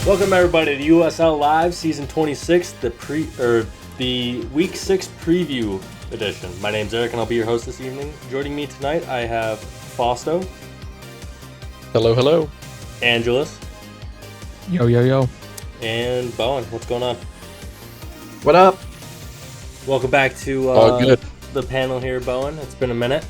Welcome everybody to USL Live Season 26, the Week 6 Preview Edition. My name's Eric and I'll be your host this evening. Joining me tonight I have Fausto. Hello, hello. Angelus. Yo, yo, yo. And Bowen. What's going on? What up? Welcome back to the panel here, Bowen. It's been a minute.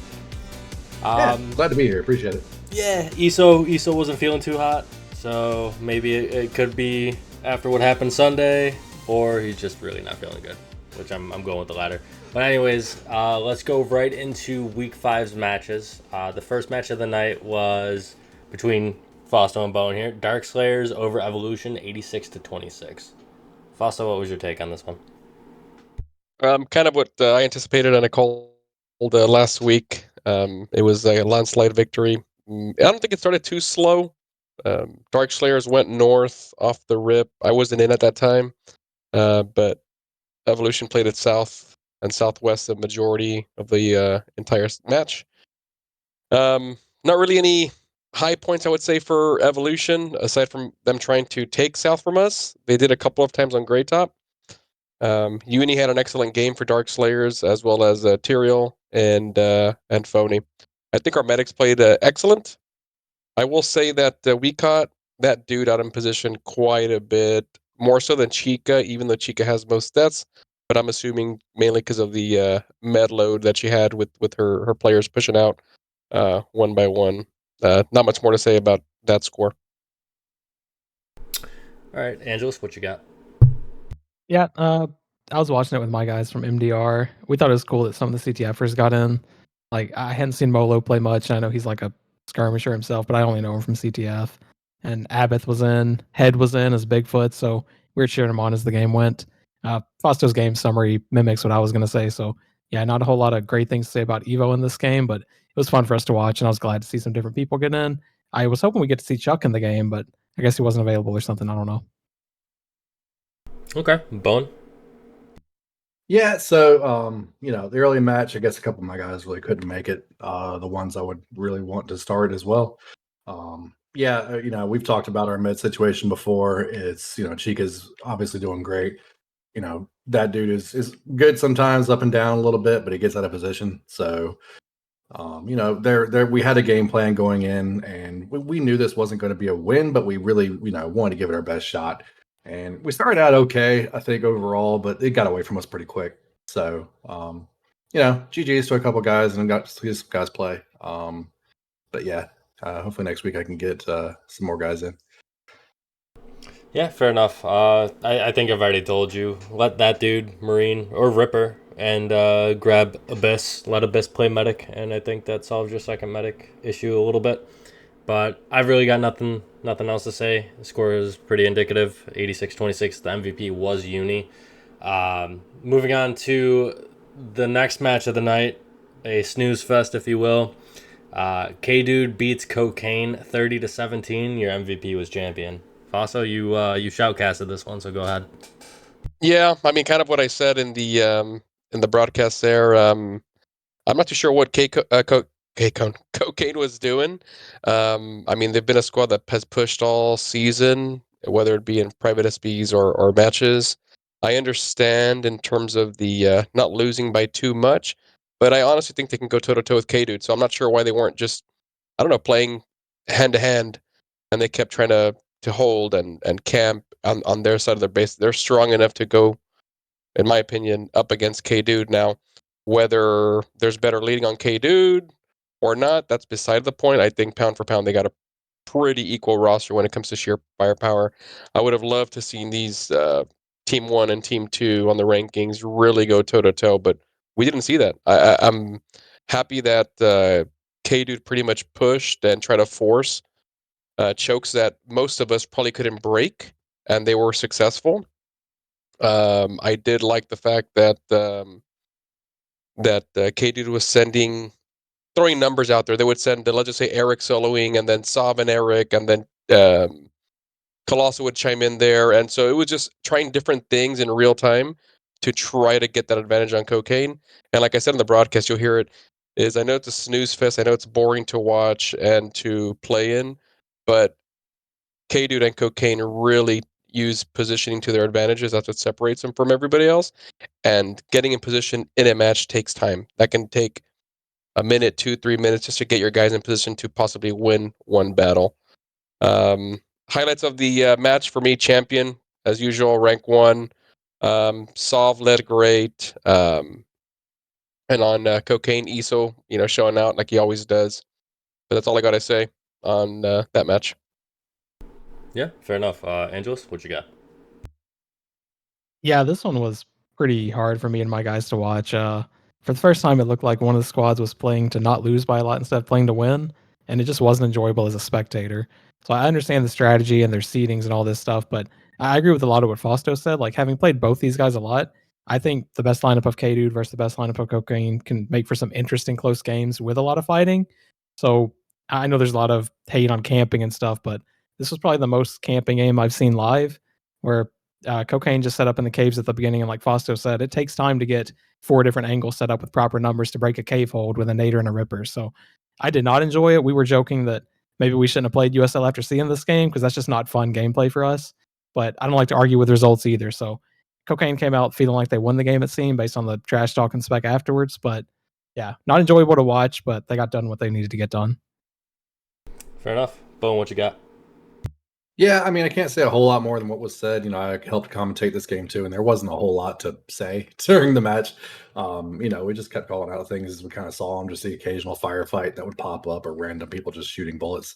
Glad to be here. Appreciate it. Yeah, Iso wasn't feeling too hot, so maybe it could be after what happened Sunday, or he's just really not feeling good, which I'm going with the latter. But anyways, let's go right into Week 5's matches. The first match of the night was between Fausto and Bowen here. Dark Slayers over Evolution, 86-26. Fausto, what was your take on this one? Kind of what I anticipated and I called last week. It was a landslide victory. I don't think it started too slow. Dark Slayers went north off the rip. I wasn't in at that time, but Evolution played it south and southwest the majority of the entire match. Not really any high points, I would say, for Evolution, aside from them trying to take south from us. They did a couple of times on Grey Top. Uni had an excellent game for Dark Slayers, as well as Tyrael and Phony. I think our medics played excellent. I will say that we caught that dude out in position quite a bit, more so than Chica, even though Chica has most stats. But I'm assuming mainly because of the med load that she had with her players pushing out one by one. Not much more to say about that score. All right, Angelus, what you got? Yeah, I was watching it with my guys from MDR. We thought it was cool that some of the CTFers got in. Like, I hadn't seen Molo play much. I know he's like a skirmisher himself, but I only know him from CTF. And Abath was in, Head was in as Bigfoot, so we were cheering him on as the game went. Fausto's game summary mimics what I was going to say, so yeah, not a whole lot of great things to say about Evo in this game, but it was fun for us to watch, and I was glad to see some different people get in. I was hoping we get to see Chuck in the game, but I guess he wasn't available or something, I don't know. Okay, Bowen. Yeah, so the early match, I guess a couple of my guys really couldn't make it. The ones I would really want to start as well. We've talked about our mid situation before. It's Chica's obviously doing great. That dude is good sometimes, up and down a little bit, but he gets out of position. So there we had a game plan going in, and we knew this wasn't going to be a win, but we really wanted to give it our best shot. And we started out okay, I think, overall, but it got away from us pretty quick. So, GG's to a couple guys and got to see some guys play. But yeah, hopefully next week I can get some more guys in. Yeah, fair enough. I think I've already told you. Let that dude, Marine or Ripper, and grab Abyss. Let Abyss play medic, and I think that solves your second medic issue a little bit. But I've really got nothing else to say. The score is pretty indicative. 86-26. The MVP was Uni. Moving on to the next match of the night, a snooze fest, if you will. K-Dude beats Cocaine 30-17. Your MVP was champion. Fausto, you shoutcasted this one, so go ahead. Yeah, I mean, kind of what I said in the broadcast there. I'm not too sure what Cocaine was doing. I mean, they've been a squad that has pushed all season, whether it be in private SBs or matches. I understand in terms of the not losing by too much, but I honestly think they can go toe-to-toe with K-Dude, so I'm not sure why they weren't just, I don't know, playing hand-to-hand, and they kept trying to hold and camp on their side of their base. They're strong enough to go, in my opinion, up against K-Dude. Now, whether there's better leading on K-Dude or not, that's beside the point. I think pound for pound, they got a pretty equal roster when it comes to sheer firepower. I would have loved to seen these Team 1 and Team 2 on the rankings really go toe-to-toe, but we didn't see that. I'm happy that K-Dude pretty much pushed and tried to force chokes that most of us probably couldn't break, and they were successful. I did like the fact that K-Dude was throwing numbers out there. They would send, let's just say, Eric soloing, and then Sav and Eric, and then Colossal would chime in there. And so it was just trying different things in real time to try to get that advantage on Cocaine. And like I said in the broadcast, you'll hear it, is I know it's a snooze fest. I know it's boring to watch and to play in, but K-Dude and Cocaine really use positioning to their advantages. That's what separates them from everybody else. And getting in position in a match takes time. That can take a minute, 2-3 minutes just to get your guys in position to possibly win one battle. Highlights of the match for me: champion, as usual, rank 1. Sov led great. And on cocaine, ESO, showing out like he always does. But that's all I got to say on that match. Yeah, fair enough. Angelus, what you got? Yeah, this one was pretty hard for me and my guys to watch. For the first time, it looked like one of the squads was playing to not lose by a lot instead of playing to win, and it just wasn't enjoyable as a spectator. So I understand the strategy and their seedings and all this stuff, but I agree with a lot of what Fausto said. Like, having played both these guys a lot, I think the best lineup of K-Dude versus the best lineup of Cocaine can make for some interesting close games with a lot of fighting. So I know there's a lot of hate on camping and stuff, but this was probably the most camping game I've seen live, where Cocaine just set up in the caves at the beginning, and like Fausto said, it takes time to get 4 different angles set up with proper numbers to break a cave hold with a nader and a ripper. So I did not enjoy it. We were joking that maybe we shouldn't have played USL after seeing this game because that's just not fun gameplay for us. But I don't like to argue with results either. So Cocaine came out feeling like they won the game, it seemed, based on the trash talk and spec afterwards. But yeah, not enjoyable to watch, but they got done what they needed to get done. Fair enough. Bowen, what you got? Yeah, I mean, I can't say a whole lot more than what was said. I helped commentate this game too, and there wasn't a whole lot to say during the match. We just kept calling out things as we kind of saw them, just the occasional firefight that would pop up or random people just shooting bullets.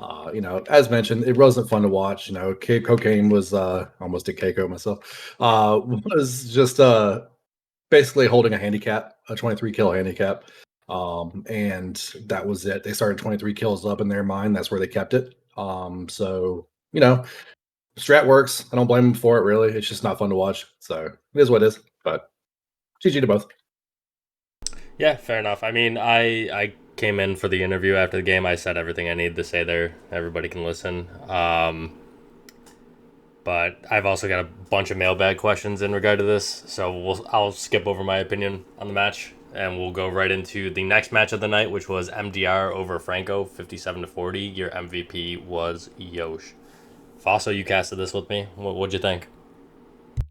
As mentioned, it wasn't fun to watch. Cocaine was almost a Keiko myself. Was just basically holding a handicap, a 23 kill handicap. And that was it. They started 23 kills up in their mind. That's where they kept it. Strat works. I don't blame them for it, really. It's just not fun to watch. So it is what it is. But GG to both. Yeah, fair enough. I mean, I came in for the interview after the game. I said everything I needed to say there. Everybody can listen. But I've also got a bunch of mailbag questions in regard to this, so I'll skip over my opinion on the match, and we'll go right into the next match of the night, which was MDR over Franco, 57-40. Your MVP was Yosh. Fausto, you casted this with me. What'd you think?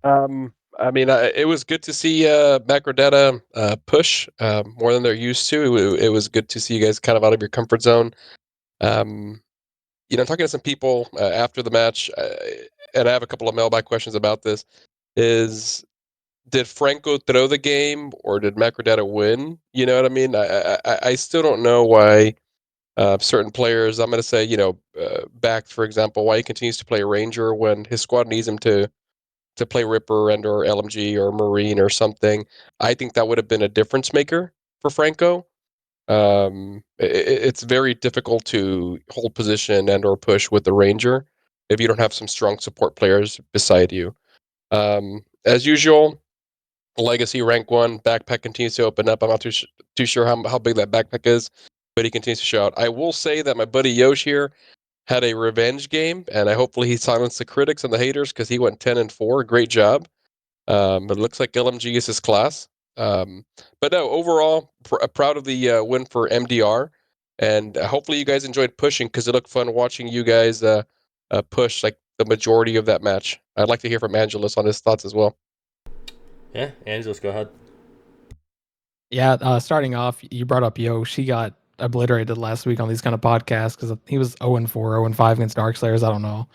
It was good to see Macrodata push more than they're used to. It was good to see you guys kind of out of your comfort zone. Talking to some people after the match, and I have a couple of mailbag questions about this, did Franco throw the game or did Macrodata win? You know what I mean? I still don't know why certain players, I'm going to say, back, for example, why he continues to play Ranger when his squad needs him to play Ripper and or LMG or Marine or something. I think that would have been a difference maker for Franco. It's very difficult to hold position and or push with the Ranger if you don't have some strong support players beside you. As usual, Legacy rank 1 backpack continues to open up. I'm not too sure how big that backpack is, but he continues to show out. I will say that my buddy Yosh here had a revenge game, and hopefully he silenced the critics and the haters because he went 10-4. Great job. It looks like LMG is his class. But no, overall, proud of the win for MDR, and hopefully you guys enjoyed pushing because it looked fun watching you guys push like the majority of that match. I'd like to hear from Angelus on his thoughts as well. Yeah, Angelus, go ahead. Yeah, starting off, you brought up Yosh. He got obliterated last week on these kind of podcasts because he was 0-4, 0-5 against Darkslayers. I don't know.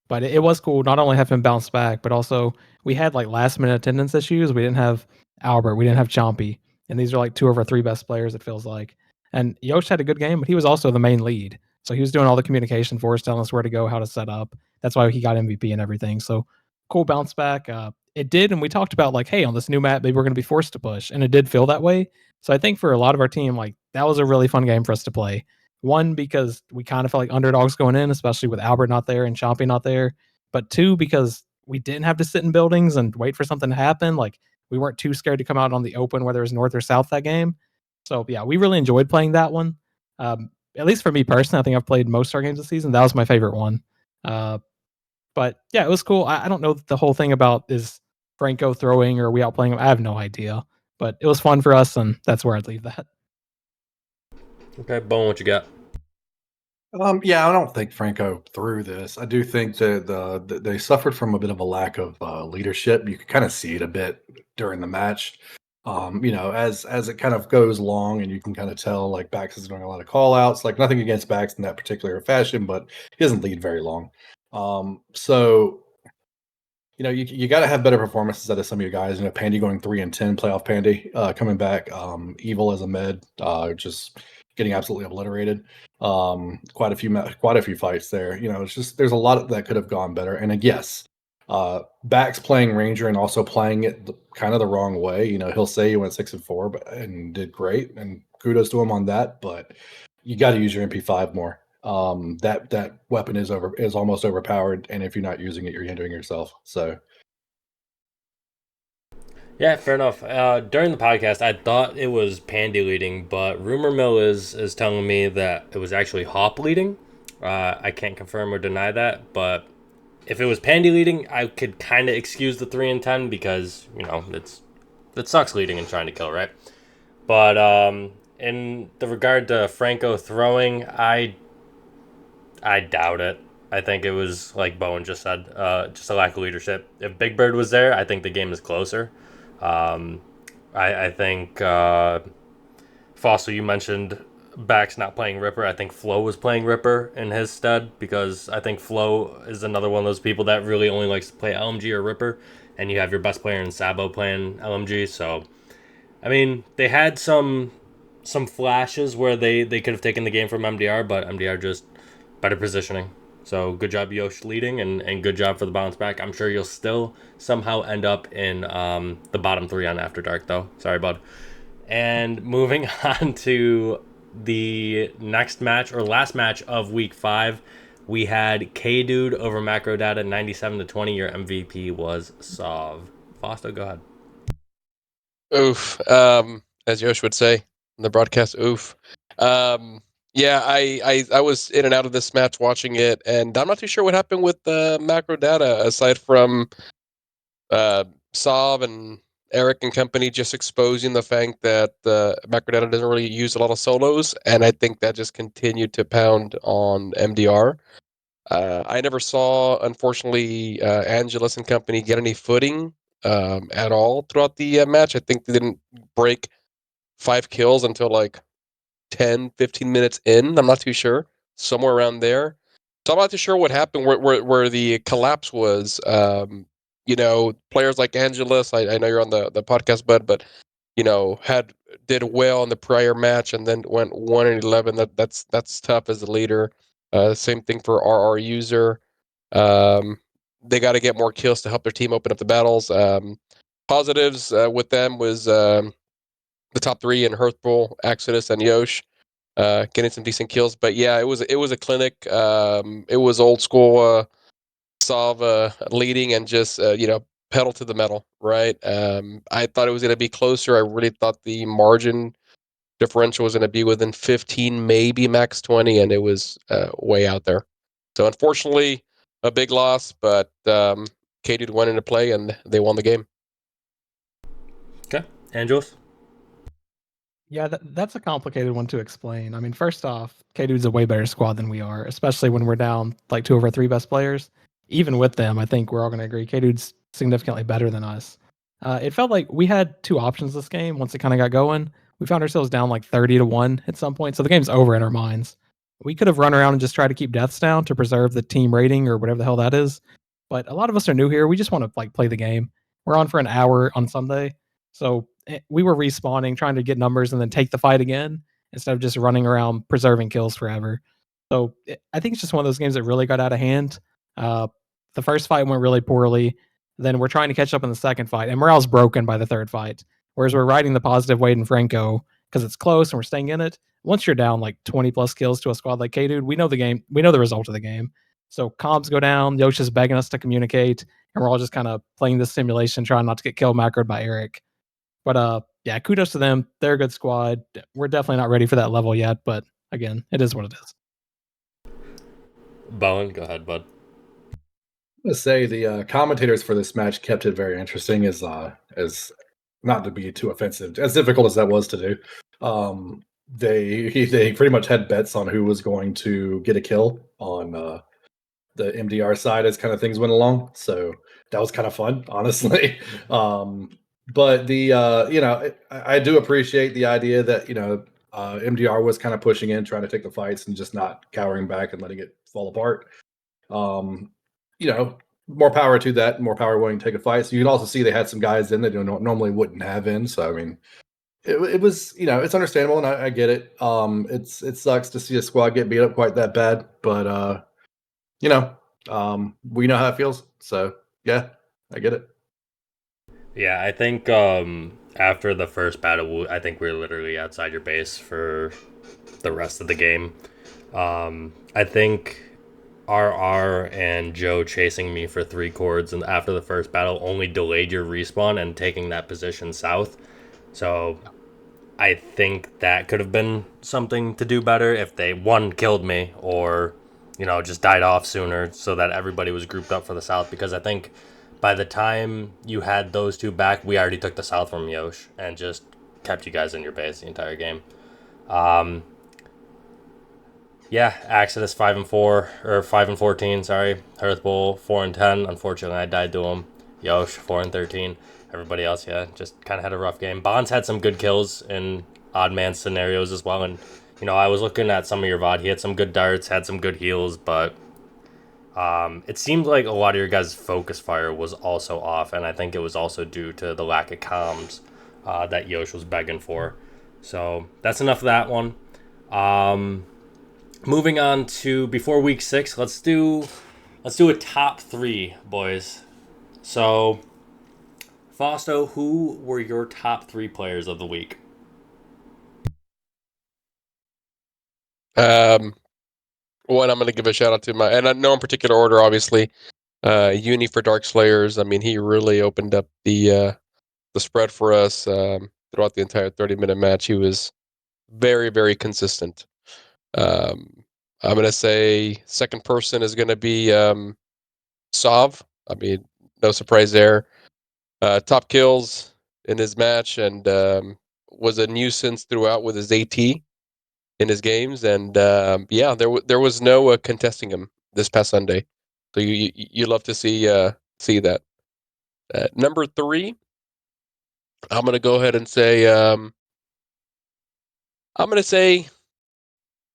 But it was cool not only have him bounce back, but also we had like last minute attendance issues. We didn't have Albert, we didn't have Chompy, and these are like 2 of our 3 best players, it feels like. And Yosh had a good game, but he was also the main lead. So he was doing all the communication for us, telling us where to go, how to set up. That's why he got MVP and everything. So cool bounce back. It did, and we talked about like, hey, on this new map, maybe we're going to be forced to push, and it did feel that way. So I think for a lot of our team, like that was a really fun game for us to play. One, because we kind of felt like underdogs going in, especially with Albert not there and Chompy not there. But 2, because we didn't have to sit in buildings and wait for something to happen. Like we weren't too scared to come out on the open, whether it was north or south that game. So yeah, we really enjoyed playing that one. At least for me personally, I think I've played most of our games this season. That was my favorite one. But yeah, it was cool. I don't know the whole thing about is Franco throwing or we outplaying him. I have no idea. But it was fun for us, and that's where I'd leave that. Okay, Bowen, what you got? Yeah, I don't think Franco threw this. I do think that they suffered from a bit of a lack of leadership. You could kind of see it a bit during the match. As it kind of goes along, and you can kind of tell like Bax is doing a lot of call outs. Like nothing against Bax in that particular fashion, but he doesn't lead very long. So you got to have better performances out of some of your guys. Pandy going 3-10, playoff Pandy coming back. Evil as a med, just getting absolutely obliterated. Quite a few fights there. It's just there's a lot that could have gone better. And yes, Bax playing Ranger and also playing it kind of the wrong way. He'll say he went 6-4, and did great, and kudos to him on that. But you got to use your MP5 more. That weapon is almost overpowered, and if you're not using it, you're hindering yourself. So Yeah, fair enough. During the podcast, I thought it was Pandy leading, but rumor mill is telling me that it was actually Hop leading. I can't confirm or deny that, but if it was Pandy leading, I could kind of excuse the 3-10 because it sucks leading and trying to kill, right? But in the regard to Franco throwing, I doubt it. I think it was like Bowen just said, just a lack of leadership. If Big Bird was there, I think the game is closer. Um, I think Fausto, you mentioned Bax not playing Ripper. I think Flo was playing Ripper in his stead because I think Flo is another one of those people that really only likes to play LMG or Ripper, and you have your best player in Sabo playing LMG. So, I mean, they had some flashes where they could have taken the game from MDR, but MDR just better positioning. So good job, Yosh, leading, and good job for the bounce back. I'm sure you'll still somehow end up in the bottom 3 on After Dark, though. Sorry, bud. And moving on to the next match, or last match of Week 5, we had K-Dude over Macro Data 97-20. Your MVP was Sov. Fausto, go ahead. Oof. As Yosh would say in the broadcast, oof. Yeah, I was in and out of this match watching it, and I'm not too sure what happened with Macro Data aside from Sov and Eric and company just exposing the fact that Macro Data doesn't really use a lot of solos, and I think that just continued to pound on MDR. I never saw, unfortunately, Angelus and company get any footing at all throughout the match. I think they didn't break 5 kills until like 10, 15 minutes in. I'm not too sure. Somewhere around there. So I'm not too sure what happened, where the collapse was. Players like Angelus, I know you're on the podcast, bud, but did well in the prior match and then went 1-11. That's tough as a leader. Same thing for RR user. They got to get more kills to help their team open up the battles. Positives with them was the top 3 in Hearthpool, Exodus, and Yosh, getting some decent kills. But yeah, it was a clinic. It was old school Sov leading and just pedal to the metal, right? I thought it was going to be closer. I really thought the margin differential was going to be within 15, maybe max 20, and it was way out there. So unfortunately, a big loss, but K-Dude went into play and they won the game. Okay, Angelus. Yeah, that's a complicated one to explain. I mean, first off, K-Dude's a way better squad than we are, especially when we're down like 2 of our 3 best players. Even with them, I think we're all going to agree K-Dude's significantly better than us. It felt like we had 2 options this game once it kind of got going. We found ourselves down like 30-1 at some point, so the game's over in our minds. We could have run around and just tried to keep deaths down to preserve the team rating or whatever the hell that is. But a lot of us are new here. We just want to like play the game. We're on for an hour on Sunday. So we were respawning, trying to get numbers and then take the fight again instead of just running around preserving kills forever. So I think it's just one of those games that really got out of hand. The first fight went really poorly. Then we're trying to catch up in the second fight, and morale's broken by the third fight. Whereas we're riding the positive Wade and Franco because it's close and we're staying in it. Once you're down like 20 plus kills to a squad like K-Dude, we know the game. We know the result of the game. So comms go down. Yosha's begging us to communicate, and we're all just kind of playing this simulation, trying not to get killed macroed by Eric. But yeah, kudos to them. They're a good squad. We're definitely not ready for that level yet, but again, it is what it is. Bowen, go ahead, bud. I'm gonna say the commentators for this match kept it very interesting, as not to be too offensive, as difficult as that was to do. they pretty much had bets on who was going to get a kill on the MDR side as kind of things went along. So that was kind of fun, honestly. But I do appreciate the idea that MDR was kind of pushing in, trying to take the fights and just not cowering back and letting it fall apart. More power to that, more power willing to take a fight. So you can also see they had some guys in that normally wouldn't have in. So I mean, it was it's understandable and I get it. It sucks to see a squad get beat up quite that bad, but we know how it feels. So yeah, I get it. Yeah, I think after the first battle, I think we were literally outside your base for the rest of the game. I think RR and Joe chasing me for 3 chords and after the first battle only delayed your respawn and taking that position south. So I think that could have been something to do better if they, one, killed me or, just died off sooner so that everybody was grouped up for the south. Because I think by the time you had those 2 back, we already took the south from Yosh and just kept you guys in your base the entire game. Yeah, Exodus 5-4 or 5-14. Sorry, Hearth Bowl 4-10. Unfortunately, I died to him. Yosh 4-13. Everybody else, yeah, just kind of had a rough game. Bonds had some good kills in odd man scenarios as well, and I was looking at some of your VOD. He had some good darts, had some good heals, but it seemed like a lot of your guys' focus fire was also off, and I think it was also due to the lack of comms that Yosh was begging for. So that's enough of that one. Moving on to before week 6, let's do a top 3, boys. So, Fausto, who were your top 3 players of the week? One, I'm going to give a shout out to and no in particular order, obviously. Uni for Dark Slayers. I mean, he really opened up the spread for us throughout the entire 30-minute match. He was very, very consistent. I'm going to say second person is going to be Sav. I mean, no surprise there. Top kills in his match and was a nuisance throughout with his AT in his games. And there was no contesting him this past Sunday. So you love to see that. Number 3, I'm going to go ahead and say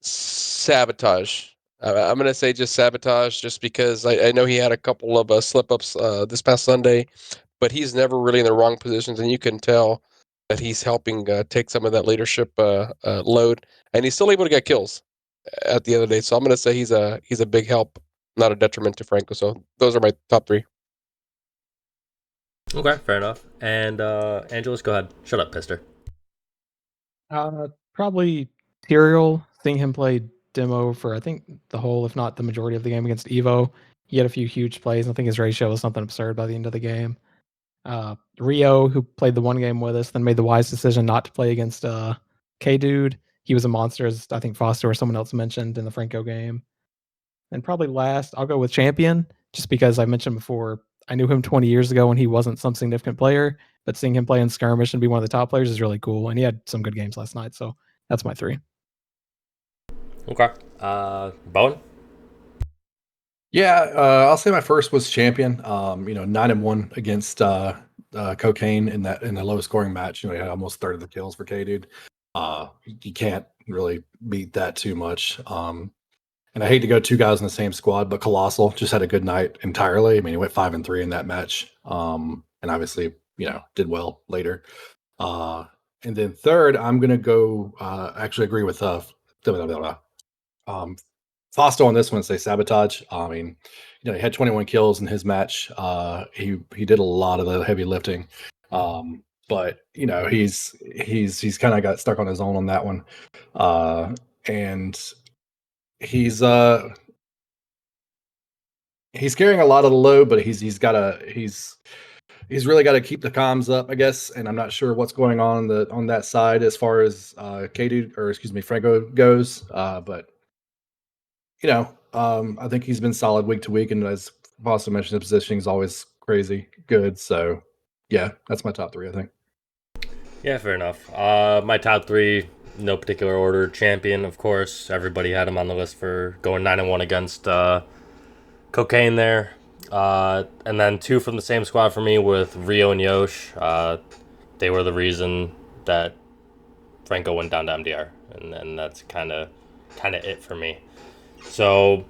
Sabotage. I'm going to say just Sabotage just because I know he had a couple of slip-ups this past Sunday, but he's never really in the wrong positions, and you can tell that he's helping take some of that leadership load, and he's still able to get kills at the end of the day. So I'm going to say he's a big help, not a detriment to Franco. So those are my top 3. Okay, fair enough. And Angelus, go ahead. Shut up, Pister. Probably Tyrael, seeing him play demo for I think the whole, if not the majority of the game against Evo. He had a few huge plays. I think his ratio was something absurd by the end of the game. Rio, who played the one game with us, then made the wise decision not to play against K-Dude. He was a monster, as I think Fausto or someone else mentioned in the Franco game. And probably last, I'll go with Champion, just because I mentioned before, I knew him 20 years ago when he wasn't some significant player, but seeing him play in skirmish and be one of the top players is really cool. And he had some good games last night, so that's my 3. Okay. Bowen? Yeah, I'll say my first was Champion. 9-1 against Cocaine in the lowest scoring match. He had almost 1/3 of the kills for K-Dude. You can't really beat that too much. And I hate to go 2 guys in the same squad, but Colossal just had a good night entirely. I mean, he went 5-3 in that match. And obviously, did well later. And then third, I'm gonna go actually agree with Fausto on this one, say Sabotage. I mean, he had 21 kills in his match. He did a lot of the heavy lifting. But he's kind of got stuck on his own on that one. And he's carrying a lot of the load, but he's really got to keep the comms up, I guess. And I'm not sure what's going on that side as far as Franco goes. But I think he's been solid week to week, and as Fausto mentioned, his positioning is always crazy good. So yeah, that's my top 3, I think. Yeah, fair enough. My top 3, no particular order. Champion, of course. Everybody had him on the list for going 9-1 against Cocaine there. And then 2 from the same squad for me with Rio and Yosh. They were the reason that Franco went down to MDR, and that's kind of it for me. So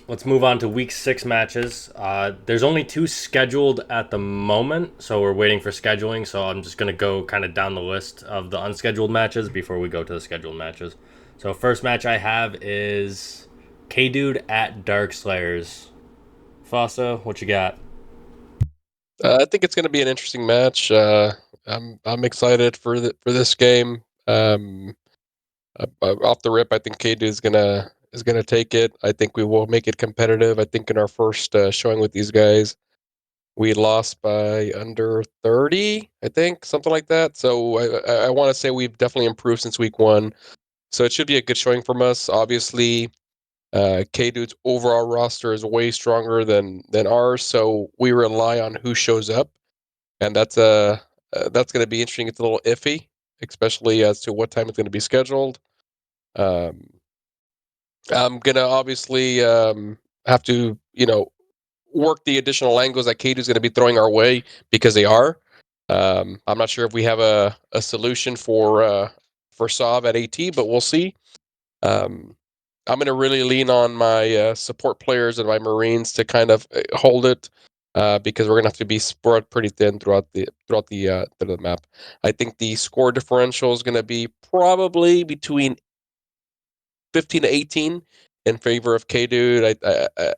let's move on to week 6 matches. There's only 2 scheduled at the moment, so we're waiting for scheduling. So I'm just gonna go kind of down the list of the unscheduled matches before we go to the scheduled matches. So first match I have is K-Dude at Dark Slayers. Fausto, what you got? I think it's going to be an interesting match. I'm excited for this game. Off the rip, I think KD is gonna take it. I think we will make it competitive. I think in our first showing with these guys, we lost by under 30, I think, something like that. So I want to say we've definitely improved since week 1. So it should be a good showing from us. Obviously, K-Dude's overall roster is way stronger than ours, so we rely on who shows up, and that's going to be interesting. It's a little iffy, especially as to what time it's going to be scheduled. Um, I'm gonna obviously have to work the additional angles that K-Dude's going to be throwing our way because they are. I'm not sure if we have a solution for Sav at AT, but we'll see. I'm going to really lean on my support players and my Marines to kind of hold it because we're going to have to be spread pretty thin throughout the map. I think the score differential is going to be probably between 15 to 18 in favor of K-Dude.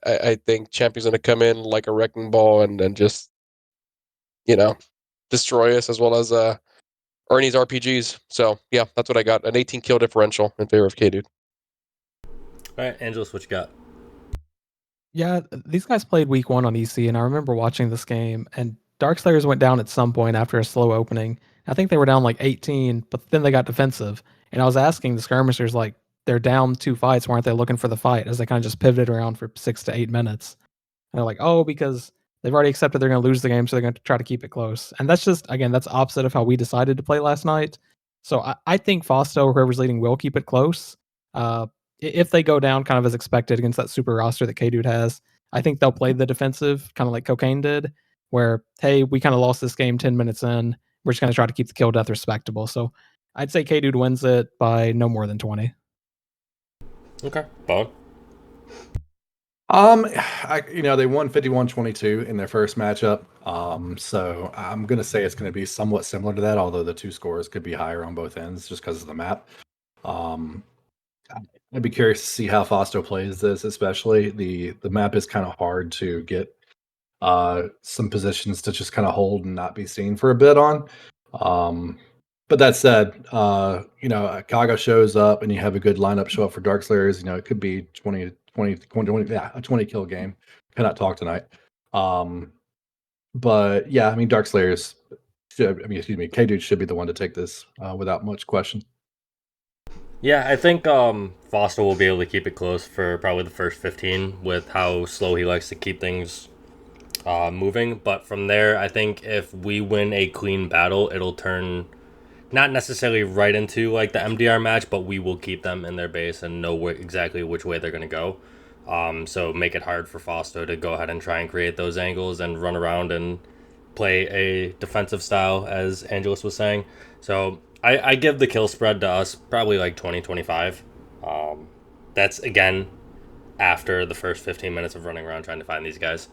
I think Champion's going to come in like a wrecking ball and just destroy us, as well as Ernie's RPGs. So yeah, that's what I got. An 18 kill differential in favor of K-Dude. All right, Angelus, what you got? Yeah, these guys played week 1 on EC, and I remember watching this game, and Darkslayers went down at some point after a slow opening. I think they were down like 18, but then they got defensive. And I was asking the skirmishers, like, they're down 2 fights. Why aren't they looking for the fight? As they kind of just pivoted around for 6 to 8 minutes. And they're like, oh, because they've already accepted they're going to lose the game, so they're going to try to keep it close. And that's just, again, that's opposite of how we decided to play last night. So I think Fausto or whoever's leading will keep it close. If they go down kind of as expected against that super roster that K-Dude has, I think they'll play the defensive, kind of like Cocaine did, where, hey, we kind of lost this game 10 minutes in. We're just going to try to keep the kill death respectable. So I'd say K-Dude wins it by no more than 20. Okay, Bowen. They won 51-22 in their first matchup. So I'm gonna say it's gonna be somewhat similar to that, although the 2 scores could be higher on both ends just because of the map. I'd be curious to see how Fausto plays this, especially the map is kind of hard to get some positions to just kind of hold and not be seen for a bit on. But that said, Kaga shows up and you have a good lineup show up for Dark Slayers. It could be 20, yeah, a 20 kill game. Cannot talk tonight. But yeah, I mean, Dark Slayers, K-Dude should be the one to take this without much question. Yeah, I think Foster will be able to keep it close for probably the first 15 with how slow he likes to keep things moving. But from there, I think if we win a clean battle, it'll turn not necessarily right into like the MDR match, but we will keep them in their base and know exactly which way they're going to go. So make it hard for Fausto to go ahead and try and create those angles and run around and play a defensive style, as Angelus was saying. So I give the kill spread to us probably like 20-25. That's, again, after the first 15 minutes of running around trying to find these guys.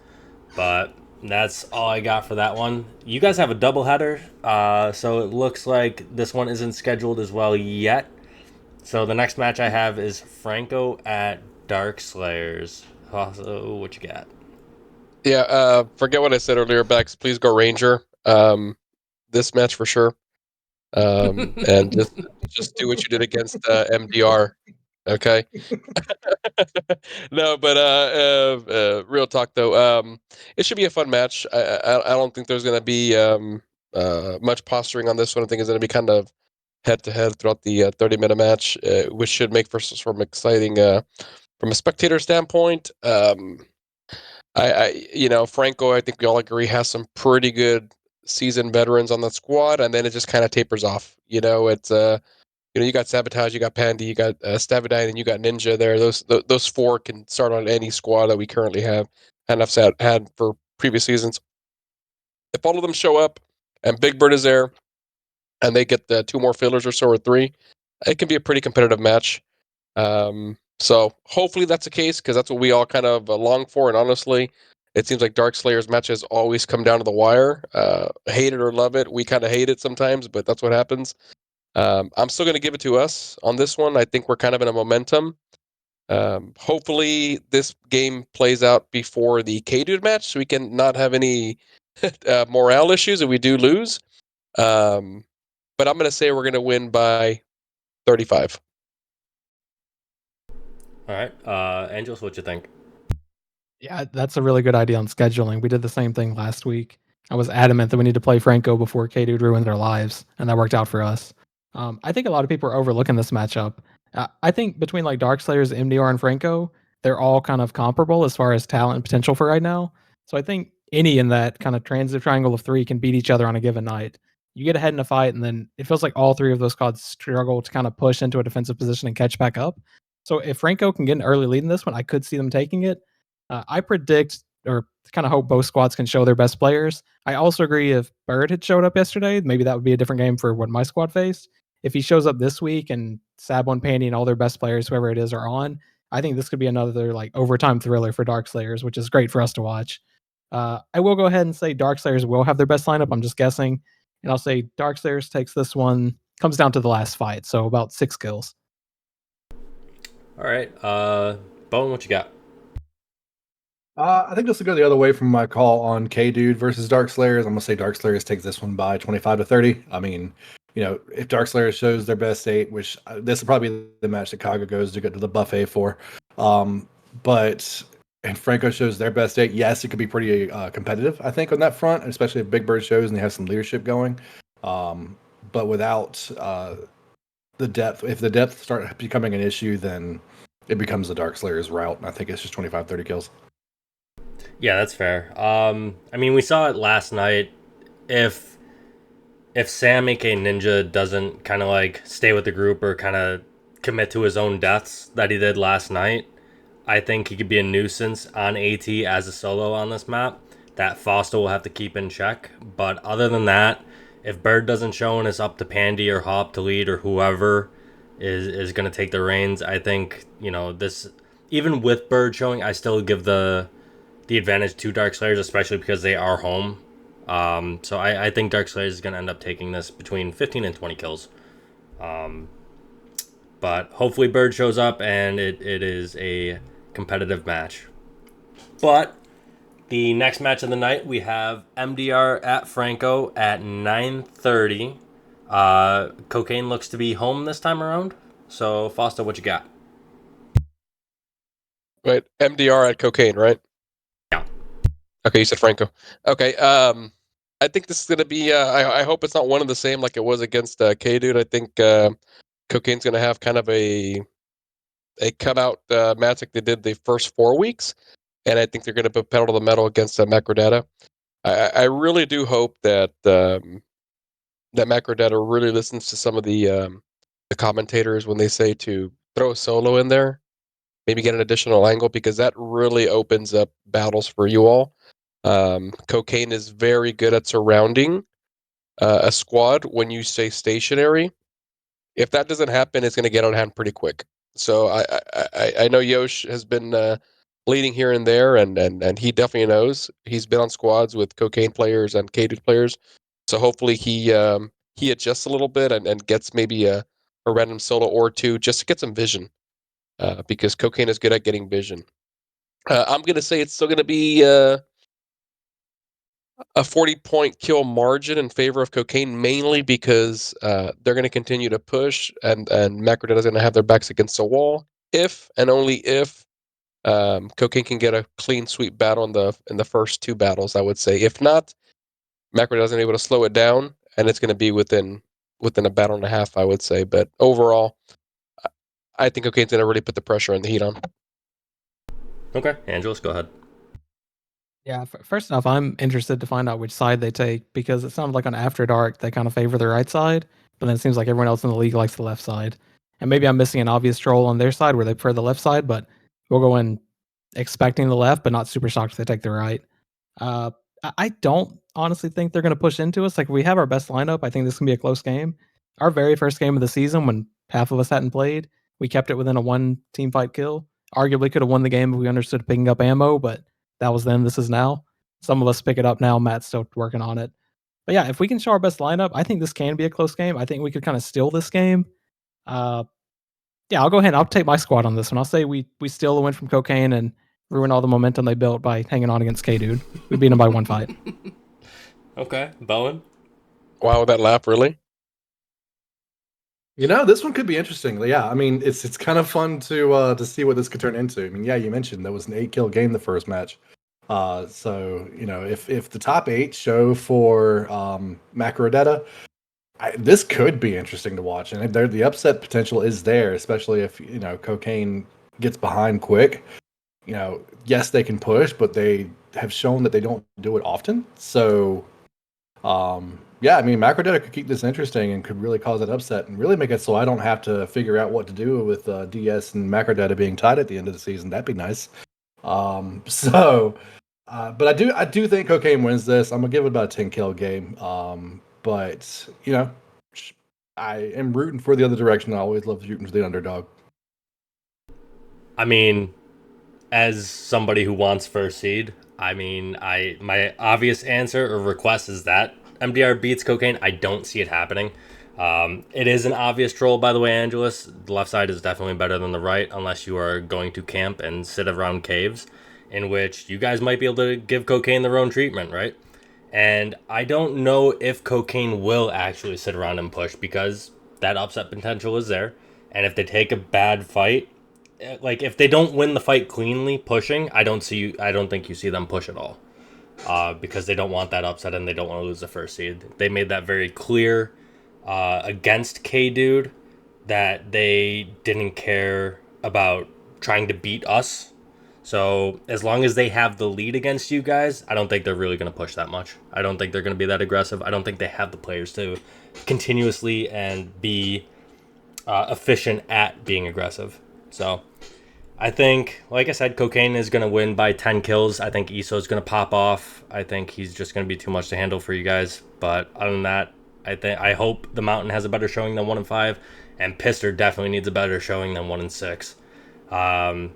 But that's all I got for that one. You guys have a doubleheader, so it looks like this one isn't scheduled as well yet. So the next match I have is Franco at Dark Slayers. So what you got? Yeah, forget what I said earlier, Bex. Please go Ranger. This match for sure. And just do what you did against MDR. Okay. No, but real talk though. It should be a fun match. I don't think there's going to be much posturing on this one. I think it's going to be kind of head to head throughout the 30-minute match, which should make for some exciting from a spectator standpoint. Franco, I think we all agree, has some pretty good seasoned veterans on that squad, and then it just kind of tapers off. It's you got Sabotage, you got Pandy, you got Stavidine, and you got Ninja there. Those 4 can start on any squad that we currently have, and I've had for previous seasons. If all of them show up, and Big Bird is there, and they get the 2 more fillers or so, or 3, it can be a pretty competitive match. So hopefully that's the case, because that's what we all kind of long for. And honestly, it seems like Dark Slayer's matches always come down to the wire. Hate it or love it, we kind of hate it sometimes, but that's what happens. I'm still going to give it to us on this one. I think we're kind of in a momentum. Hopefully this game plays out before the K-Dude match, so we can not have any morale issues if we do lose. But I'm going to say we're going to win by 35. All right, Angelus, what you think? Yeah, that's a really good idea on scheduling. We did the same thing last week. I was adamant that we need to play Franco before K-Dude ruined their lives, and that worked out for us. I think a lot of people are overlooking this matchup. I think between like Dark Slayers, MDR, and Franco, they're all kind of comparable as far as talent and potential for right now. So I think any in that kind of transitive triangle of 3 can beat each other on a given night. You get ahead in a fight, and then it feels like all 3 of those squads struggle to kind of push into a defensive position and catch back up. So if Franco can get an early lead in this one, I could see them taking it. I predict or kind of hope both squads can show their best players. I also agree if Bird had showed up yesterday, maybe that would be a different game for what my squad faced. If he shows up this week and Sabo and Pandy and all their best players, whoever it is, are on, I think this could be another like overtime thriller for Dark Slayers, which is great for us to watch. I will go ahead and say Dark Slayers will have their best lineup. I'm just guessing. And I'll say Dark Slayers takes this one, comes down to the last fight. So about 6 kills. All right, Bowen, what you got? I think this will go the other way from my call on K-Dude versus Dark Slayers. I'm going to say Dark Slayers takes this one by 25 to 30. I mean, if Dark Slayers shows their best 8, which this will probably be the match that Kaga goes to get to the buffet for. But Franco shows their best 8, yes, it could be pretty competitive, I think, on that front, especially if Big Bird shows and they have some leadership going. But without the depth, if the depth start becoming an issue, then it becomes the Dark Slayers route. I think it's just 25, 30 kills. Yeah, that's fair. I mean, we saw it last night. If Sam, aka Ninja, doesn't kind of like stay with the group or kind of commit to his own deaths that he did last night, I think he could be a nuisance on AT as a solo on this map that Fausto will have to keep in check. But other than that, if Bird doesn't show and it's up to Pandy or Hop to lead or whoever is going to take the reins, I think, this, even with Bird showing, I still give the advantage to Dark Slayers, especially because they are home. So I think Dark Slayers is going to end up taking this between 15 and 20 kills. But hopefully Bird shows up and it is a competitive match. But the next match of the night, we have MDR at Franco at 9:30. Cocaine looks to be home this time around. So, Fausto, what you got? Right, MDR at Cocaine, right? Yeah. Okay, you said Franco. Okay, I think this is going to be, I hope it's not one of the same like it was against K-Dude. I think Cocaine's going to have kind of a come out match like they did the first 4 weeks. And I think they're going to put pedal to the metal against Macrodata. I really do hope that that Macrodata really listens to some of the commentators when they say to throw a solo in there, maybe get an additional angle, because that really opens up battles for you all. Cocaine is very good at surrounding a squad when you stay stationary. If that doesn't happen, it's going to get out of hand pretty quick. So I know Yosh has been leading here and there, and he definitely knows. He's been on squads with Cocaine players and K-Dude players. So hopefully he adjusts a little bit and gets maybe a random solo or 2 just to get some vision, because Cocaine is good at getting vision. I'm going to say it's still going to be a 40-point kill margin in favor of Cocaine, mainly because they're going to continue to push, and Macrodata is going to have their backs against the wall. If and only if Cocaine can get a clean sweep battle in the first 2 battles, I would say. If not, Macrodata isn't able to slow it down, and it's going to be within a battle and a half, I would say. But overall, I think Cocaine's going to really put the pressure and the heat on. Okay, Angelus, go ahead. Yeah, first off, I'm interested to find out which side they take, because it sounds like on After Dark they kind of favor the right side, but then it seems like everyone else in the league likes the left side. And maybe I'm missing an obvious troll on their side where they prefer the left side, but we'll go in expecting the left, but not super shocked if they take the right. I don't honestly think they're going to push into us. Like, we have our best lineup. I think this can be a close game. Our very first game of the season, when half of us hadn't played, we kept it within a one team fight kill. Arguably could have won the game if we understood picking up ammo, but that was then. This is now. Some of us pick it up now. Matt's still working on it. But yeah, if we can show our best lineup, I think this can be a close game. I think we could kind of steal this game. Yeah, I'll go ahead and I'll take my squad on this one. I'll say we steal the win from Cocaine and ruin all the momentum they built by hanging on against K-Dude. We beat them by one fight. Okay, Bowen? Wow, that laugh, really? This one could be interesting. Yeah, I mean, it's kind of fun to see what this could turn into. I mean, yeah, you mentioned that was an 8-kill game the first match. So if the top 8 show for Macrodetta, this could be interesting to watch, and the upset potential is there, especially if Cocaine gets behind quick. Yes, they can push, but they have shown that they don't do it often. So, yeah, I mean, Macrodetta could keep this interesting and could really cause an upset and really make it so I don't have to figure out what to do with DS and Macrodetta being tied at the end of the season. That'd be nice. But I do think Cocaine wins this. I'm gonna give it about a 10-kill game. But I am rooting for the other direction. I always love rooting for the underdog. I mean, as somebody who wants first seed, I mean, my obvious answer or request is that MDR beats Cocaine. I don't see it happening. It is an obvious troll, by the way, Angelus. The left side is definitely better than the right, unless you are going to camp and sit around caves, in which you guys might be able to give Cocaine their own treatment, right? And I don't know if Cocaine will actually sit around and push, because that upset potential is there. And if they take a bad fight, like if they don't win the fight cleanly pushing, I don't think you see them push at all. Because they don't want that upset and they don't want to lose the first seed. They made that very clear against K-Dude that they didn't care about trying to beat us. So as long as they have the lead against you guys, I don't think they're really going to push that much. I don't think they're going to be that aggressive. I don't think they have the players to continuously and be efficient at being aggressive. So I think, like I said, Cocaine is going to win by 10 kills. I think Iso is going to pop off. I think he's just going to be too much to handle for you guys. But other than that, I hope the Mountain has a better showing than 1-5, and Pister definitely needs a better showing than 1-6.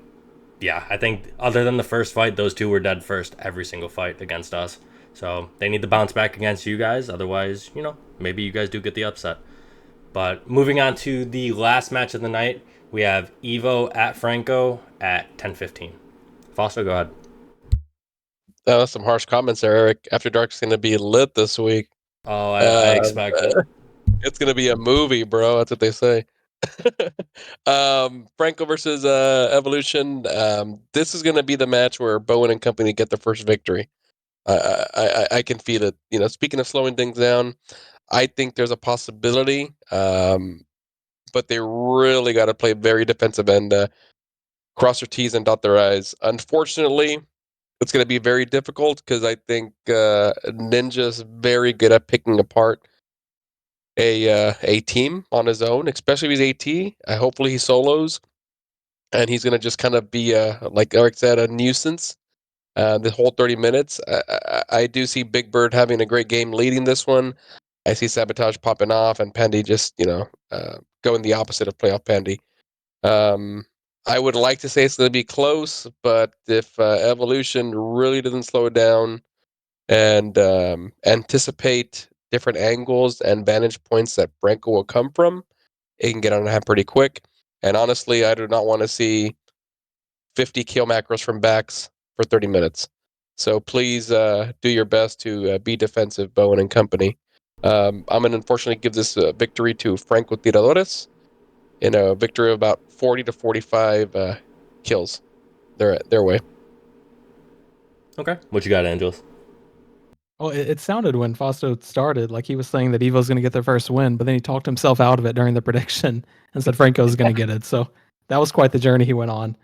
Yeah, I think other than the first fight, those two were dead first every single fight against us. So they need to bounce back against you guys. Otherwise, maybe you guys do get the upset. But moving on to the last match of the night, we have Evo at Franco at 10:15. Fausto, go ahead. That's some harsh comments there, Eric. After Dark's going to be lit this week. Oh, I expect it. It's going to be a movie, bro. That's what they say. Franco versus Evolution. This is going to be the match where Bowen and company get their first victory. I can feel it. Speaking of slowing things down, I think there's a possibility, but they really got to play very defensive and cross their T's and dot their I's. Unfortunately, it's going to be very difficult because I think Ninja's very good at picking apart a team on his own, especially if he's AT. Hopefully he solos, and he's going to just kind of be, like Eric said, a nuisance the whole 30 minutes. I do see Big Bird having a great game leading this one. I see Sabotage popping off and Pandy just, going the opposite of playoff Pandy. I would like to say it's going to be close, but if Evolution really doesn't slow it down and anticipate different angles and vantage points that Franco will come from, it can get on hand pretty quick. And honestly, I do not want to see 50 kill macros from backs for 30 minutes. So please do your best to be defensive, Bowen and company. I'm going to unfortunately give this victory to Franco Tiradores in a victory of about 40 to 45 kills their way. Okay. What you got, Angelus? Well, it sounded when Fausto started like he was saying that Evo's going to get their first win, but then he talked himself out of it during the prediction and said Franco's going to get it. So that was quite the journey he went on.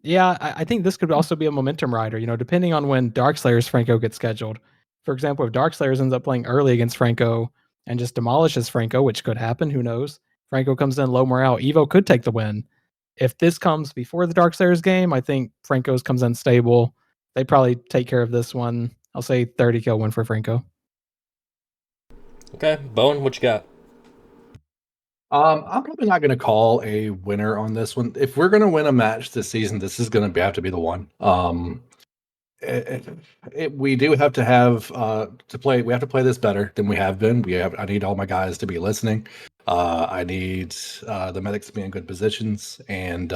Yeah, I think this could also be a momentum rider, depending on when Darkslayer's Franco gets scheduled. For example, if Darkslayers ends up playing early against Franco, and just demolishes Franco, which could happen. Who knows? Franco comes in low morale. Evo could take the win. If this comes before the Darkslayers game, I think Franco's comes in stable. They probably take care of this one. I'll say 30 kill win for Franco. Okay, Bowen, what you got? I'm probably not going to call a winner on this one. If we're going to win a match this season, this is going to have to be the one. We do have to have to play. We have to play this better than we have been. I need all my guys to be listening. I need the medics to be in good positions, and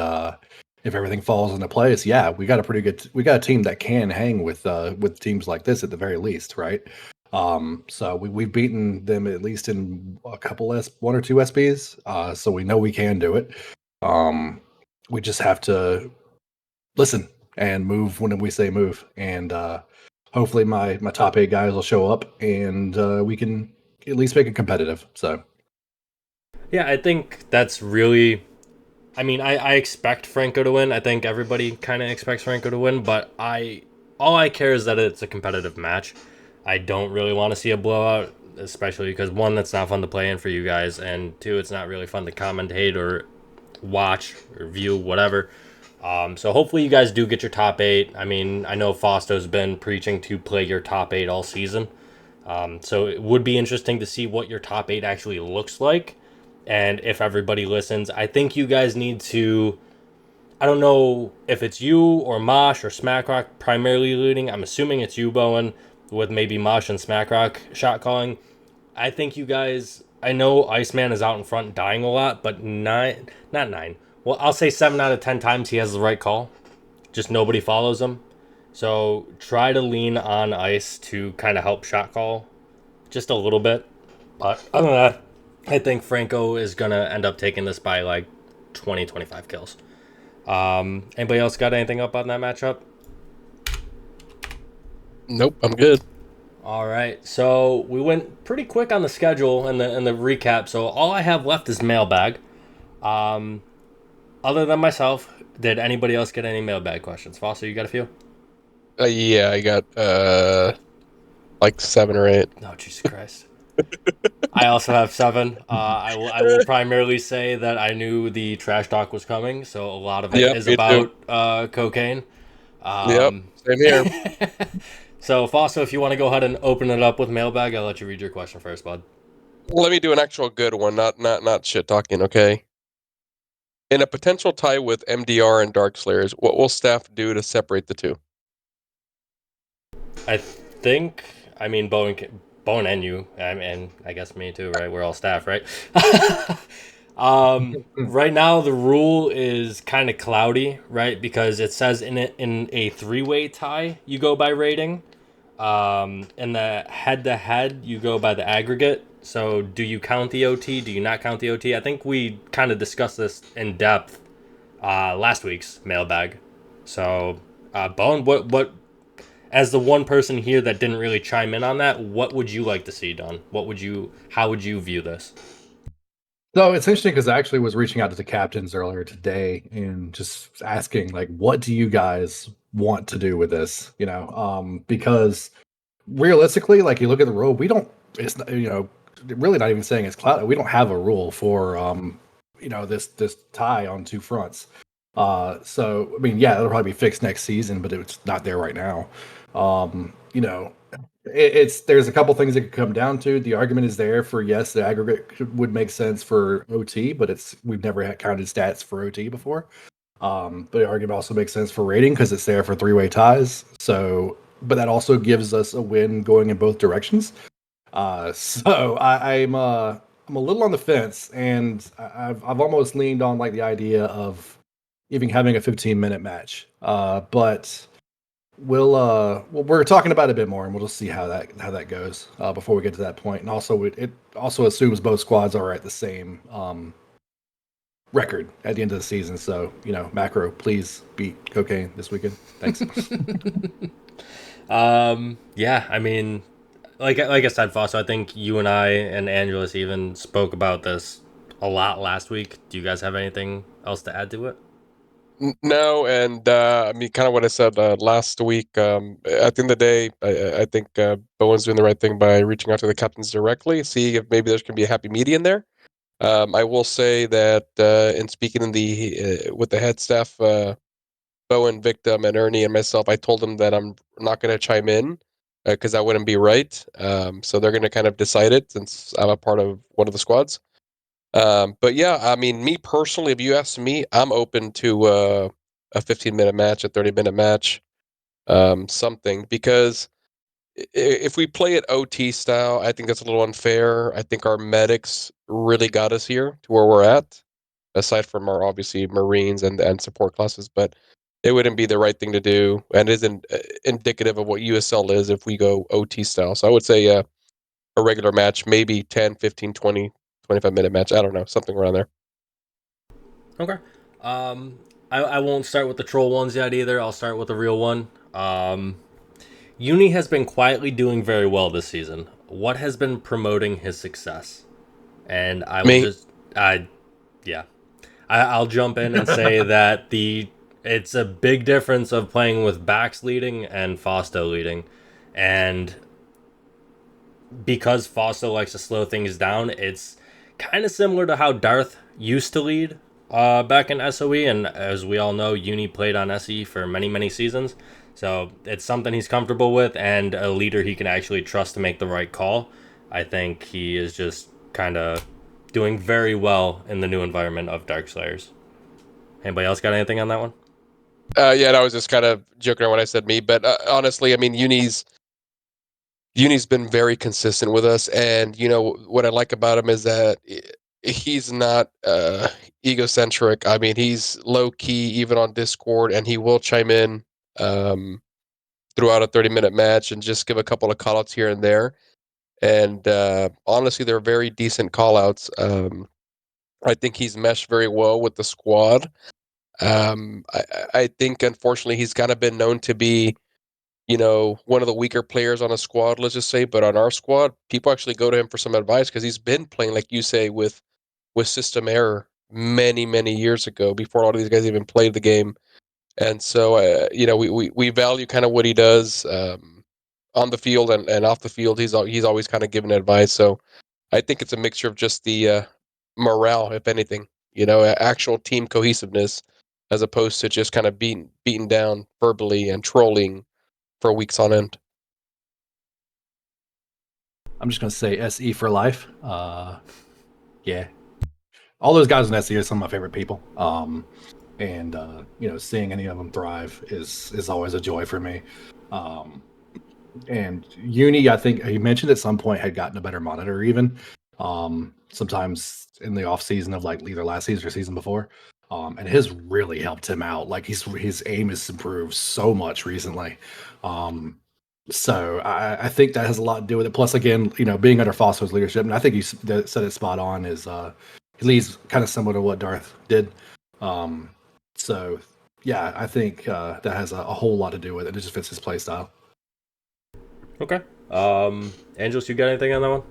if everything falls into place, yeah, we got a team that can hang with teams like this at the very least, right? So we've beaten them at least in a couple one or two SPs. So we know we can do it. We just have to listen and move when we say move. And hopefully my top 8 guys will show up and we can at least make it competitive. So Yeah, I think that's really. I mean, I expect Franco to win. I think everybody kind of expects Franco to win, but all I care is that it's a competitive match. I don't really want to see a blowout, especially because one, that's not fun to play in for you guys, and two, it's not really fun to commentate or watch or view, whatever. So hopefully you guys do get your top 8. I mean, I know Fausto's been preaching to play your top 8 all season. So it would be interesting to see what your top 8 actually looks like. And if everybody listens, I think you guys need to. I don't know if it's you or Mosh or Smackrock primarily leading. I'm assuming it's you, Bowen, with maybe Mosh and Smackrock shot calling. I think you guys. I know Iceman is out in front dying a lot, but not 9. Well, I'll say 7 out of 10 times he has the right call. Just nobody follows him. So try to lean on Ice to kind of help shot call just a little bit. But other than that, I think Franco is going to end up taking this by like 20, 25 kills. Anybody else got anything up on that matchup? Nope, I'm good. All right. So we went pretty quick on the schedule and the recap. So all I have left is mailbag. Other than myself, did anybody else get any mailbag questions? Fausto, you got a few? Yeah, I got like 7 or 8. Oh, Jesus Christ. I also have 7. I will primarily say that I knew the trash talk was coming, so a lot of it is about cocaine. Yep, same here. So, Fausto, if you want to go ahead and open it up with mailbag, I'll let you read your question first, bud. Let me do an actual good one, not shit talking, okay? In a potential tie with MDR and Darkslayers, what will staff do to separate the two? I think, I mean, Bowen and you, and I guess me too, right? We're all staff, right? Right now, the rule is kind of cloudy, right? Because it says in a 3-way tie, you go by rating. In the head-to-head, you go by the aggregate. So do you count the OT? Do you not count the OT? I think we kind of discussed this in depth last week's mailbag. So, Bowen, what as the one person here that didn't really chime in on that, what would you like to see done? How would you view this? So it's interesting because I actually was reaching out to the captains earlier today and just asking, like, what do you guys want to do with this? Because realistically, like, you look at the rule, we don't. It's not, really not even saying it's cloud. We don't have a rule for this tie on 2 fronts. So I mean, yeah, it'll probably be fixed next season, but it's not there right now. There's a couple things it could come down to. The argument is there for, yes, the aggregate would make sense for OT, but we've never had counted stats for OT before. But the argument also makes sense for rating because it's there for 3-way ties. So, but that also gives us a win going in both directions. So I'm a little on the fence, and I've almost leaned on like the idea of even having a 15-minute match. But we're talking about it a bit more, and we'll just see how that goes before we get to that point. And also, it also assumes both squads are at the same record at the end of the season. So, Macro, please beat Cocaine this weekend. Thanks. Yeah, I mean, like I said, Fausto, I think you and I and Angelus even spoke about this a lot last week. Do you guys have anything else to add to it? No, and I mean, kind of what I said last week. At the end of the day, I think Bowen's doing the right thing by reaching out to the captains directly, see if maybe there's going to be a happy median there. I will say that in speaking in the with the head staff, Bowen, Victim, and Ernie and myself, I told them that I'm not going to chime in because that wouldn't be right. So they're going to kind of decide it since I'm a part of one of the squads. But yeah, I mean, me personally, if you ask me, I'm open to a 15-minute match, a 30-minute match, something, because if we play it OT style, I think that's a little unfair. I think our medics really got us here to where we're at, aside from our obviously Marines and support classes, but it wouldn't be the right thing to do and isn't indicative of what USL is if we go OT style. So I would say a regular match, maybe 10, 15, 20, 25-minute match. I don't know, something around there. Okay. I won't start with the troll ones yet either. I'll start with the real one. Uni has been quietly doing very well this season. What has been promoting his success? And I will Me, just, yeah, I'll jump in and say that it's a big difference of playing with Bax leading and Fausto leading, and because Fausto likes to slow things down, it's kind of similar to how Darth used to lead back in SOE, and as we all know, Uni played on SE for many, many seasons. So it's something he's comfortable with and a leader he can actually trust to make the right call. I think he is just kind of doing very well in the new environment of Darkslayers. Anybody else got anything on that one? yeah, I was just kind of joking around when I said me, but honestly, I mean, Uni's been very consistent with us, and you know what I like about him is that he's not egocentric. I mean, he's low key even on Discord, and he will chime in um, throughout a 30-minute match and just give a couple of callouts here and there. And honestly, they're very decent callouts. I think he's meshed very well with the squad. I think unfortunately he's kind of been known to be, you know, one of the weaker players on a squad, let's just say. But on our squad, people actually go to him for some advice because he's been playing, like you say, with system error many years ago before all of these guys even played the game. And so, you know, we value kind of what he does on the field and off the field. He's always kind of giving advice. So I think it's a mixture of just the morale, if anything, you know, actual team cohesiveness, as opposed to just kind of beaten down verbally and trolling for weeks on end. I'm just gonna say SE for life. Yeah, all those guys in SE are some of my favorite people. And you know, seeing any of them thrive is always a joy for me. And Uni, I think he mentioned at some point had gotten a better monitor even. Sometimes in the off season of like either last season or season before. And it has really helped him out. Like his aim has improved so much recently. So I think that has a lot to do with it. Plus, again, you know, being under Foster's leadership, and I think you said it spot on. Is he leads kind of similar to what Darth did. Um, so yeah, I think that has a whole lot to do with it. It just fits his play style. Okay. Angelus, you got anything on that one?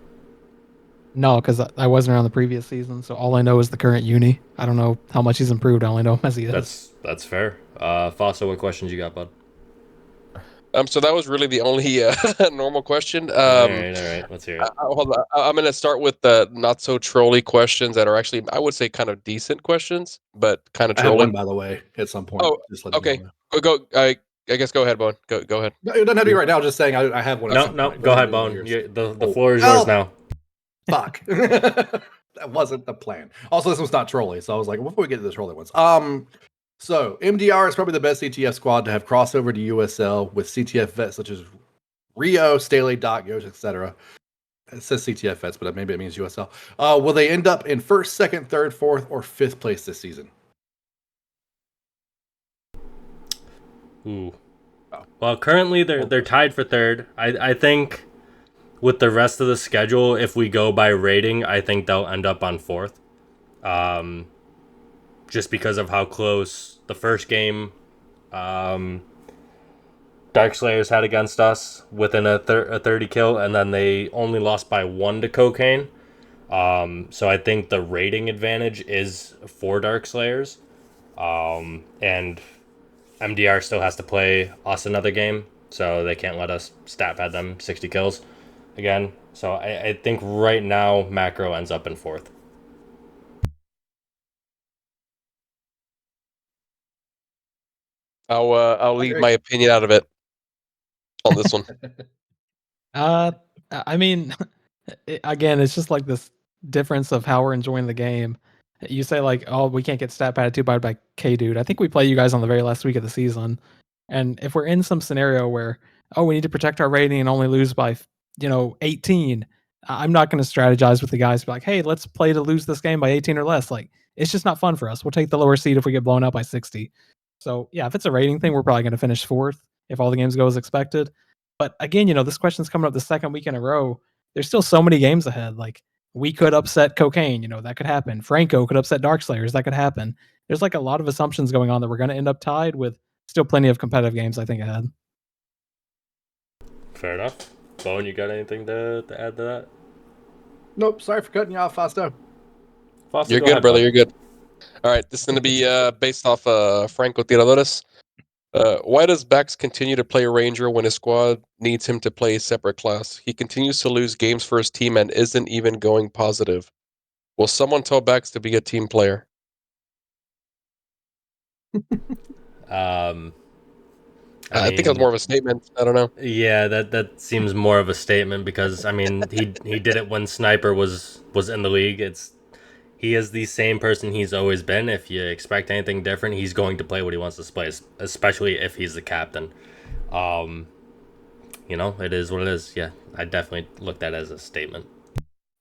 No, because I wasn't around the previous season, so all I know is the current Uni. I don't know how much he's improved. I only know him as he is. That's fair. Fausto, what questions you got, bud? So that was really the only normal question. All right. Let's hear it. Hold on. I'm going to start with the not so trolly questions that are actually, I would say, kind of decent questions, but kind of I have one, trolling. by the way, at some point. Oh, Just let you okay. know. Go. I guess go ahead, Bowen. Go ahead. No, it doesn't have to be right now. Just saying, I have one. At some No. point. Go ahead, Doesn't have to Bone. be yours. The floor is yours now. Fuck. That wasn't the plan. Also, this was not trolling, so I was like, before we get to the trolling ones. So MDR is probably the best CTF squad to have crossover to USL with CTF vets such as Rio, Staley, Doc, Yosh, etc. It says CTF vets, but maybe it means USL. Will they end up in first, second, third, fourth, or fifth place this season? Ooh. Well, currently they're tied for third. I think with the rest of the schedule, if we go by rating, I think they'll end up on fourth. Just because of how close the first game Darkslayers had against us within a 30 kill, and then they only lost by 1 to Cocaine. So I think the rating advantage is for Darkslayers. And MDR still has to play us another game, so they can't let us stat pad them 60 kills again. So I think right now Macro ends up in fourth. I'll leave my opinion out of it on this one. I mean, again, it's just like this difference of how we're enjoying the game. You say like, oh, we can't get stat padded 2 by K dude. I think we play you guys on the very last week of the season, and if we're in some scenario where, oh, we need to protect our rating and only lose by 18, I'm not going to strategize with the guys. Be like, hey, let's play to lose this game by 18 or less. Like, it's just not fun for us. We'll take the lower seed if we get blown out by 60. So yeah, if it's a rating thing, we're probably going to finish fourth if all the games go as expected. But again, this question's coming up the second week in a row. There's still so many games ahead. Like, we could upset Cocaine, that could happen. Franco could upset Darkslayers, that could happen. There's like a lot of assumptions going on that we're going to end up tied with still plenty of competitive games, I think, ahead. Fair enough. Bowen, you got anything to add to that? Nope. Sorry for cutting you off, Fausto. Fausto, You're go good, ahead, brother. bud. You're good. All right, this is going to be based off Franco Tiradores. Why does Bax continue to play Ranger when his squad needs him to play a separate class? He continues to lose games for his team and isn't even going positive. Will someone tell Bax to be a team player? I think that's more of a statement. I don't know. Yeah, that seems more of a statement because I mean he did it when Sniper was in the league. He is the same person he's always been. If you expect anything different, he's going to play what he wants to play, especially if he's the captain. It is what it is. Yeah, I definitely look at that as a statement.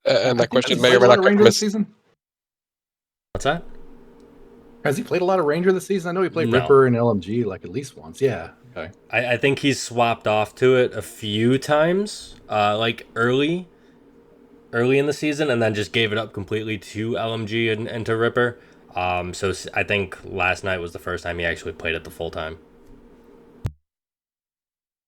And that question may played or may a lot not of come Ranger from this his. season. What's that? Has he played a lot of Ranger this season? I know he played No. Ripper and LMG like at least once. Yeah. Okay. I think he's swapped off to it a few times, like early in the season, and then just gave it up completely to LMG and to Ripper. So I think last night was the first time he actually played it the full time.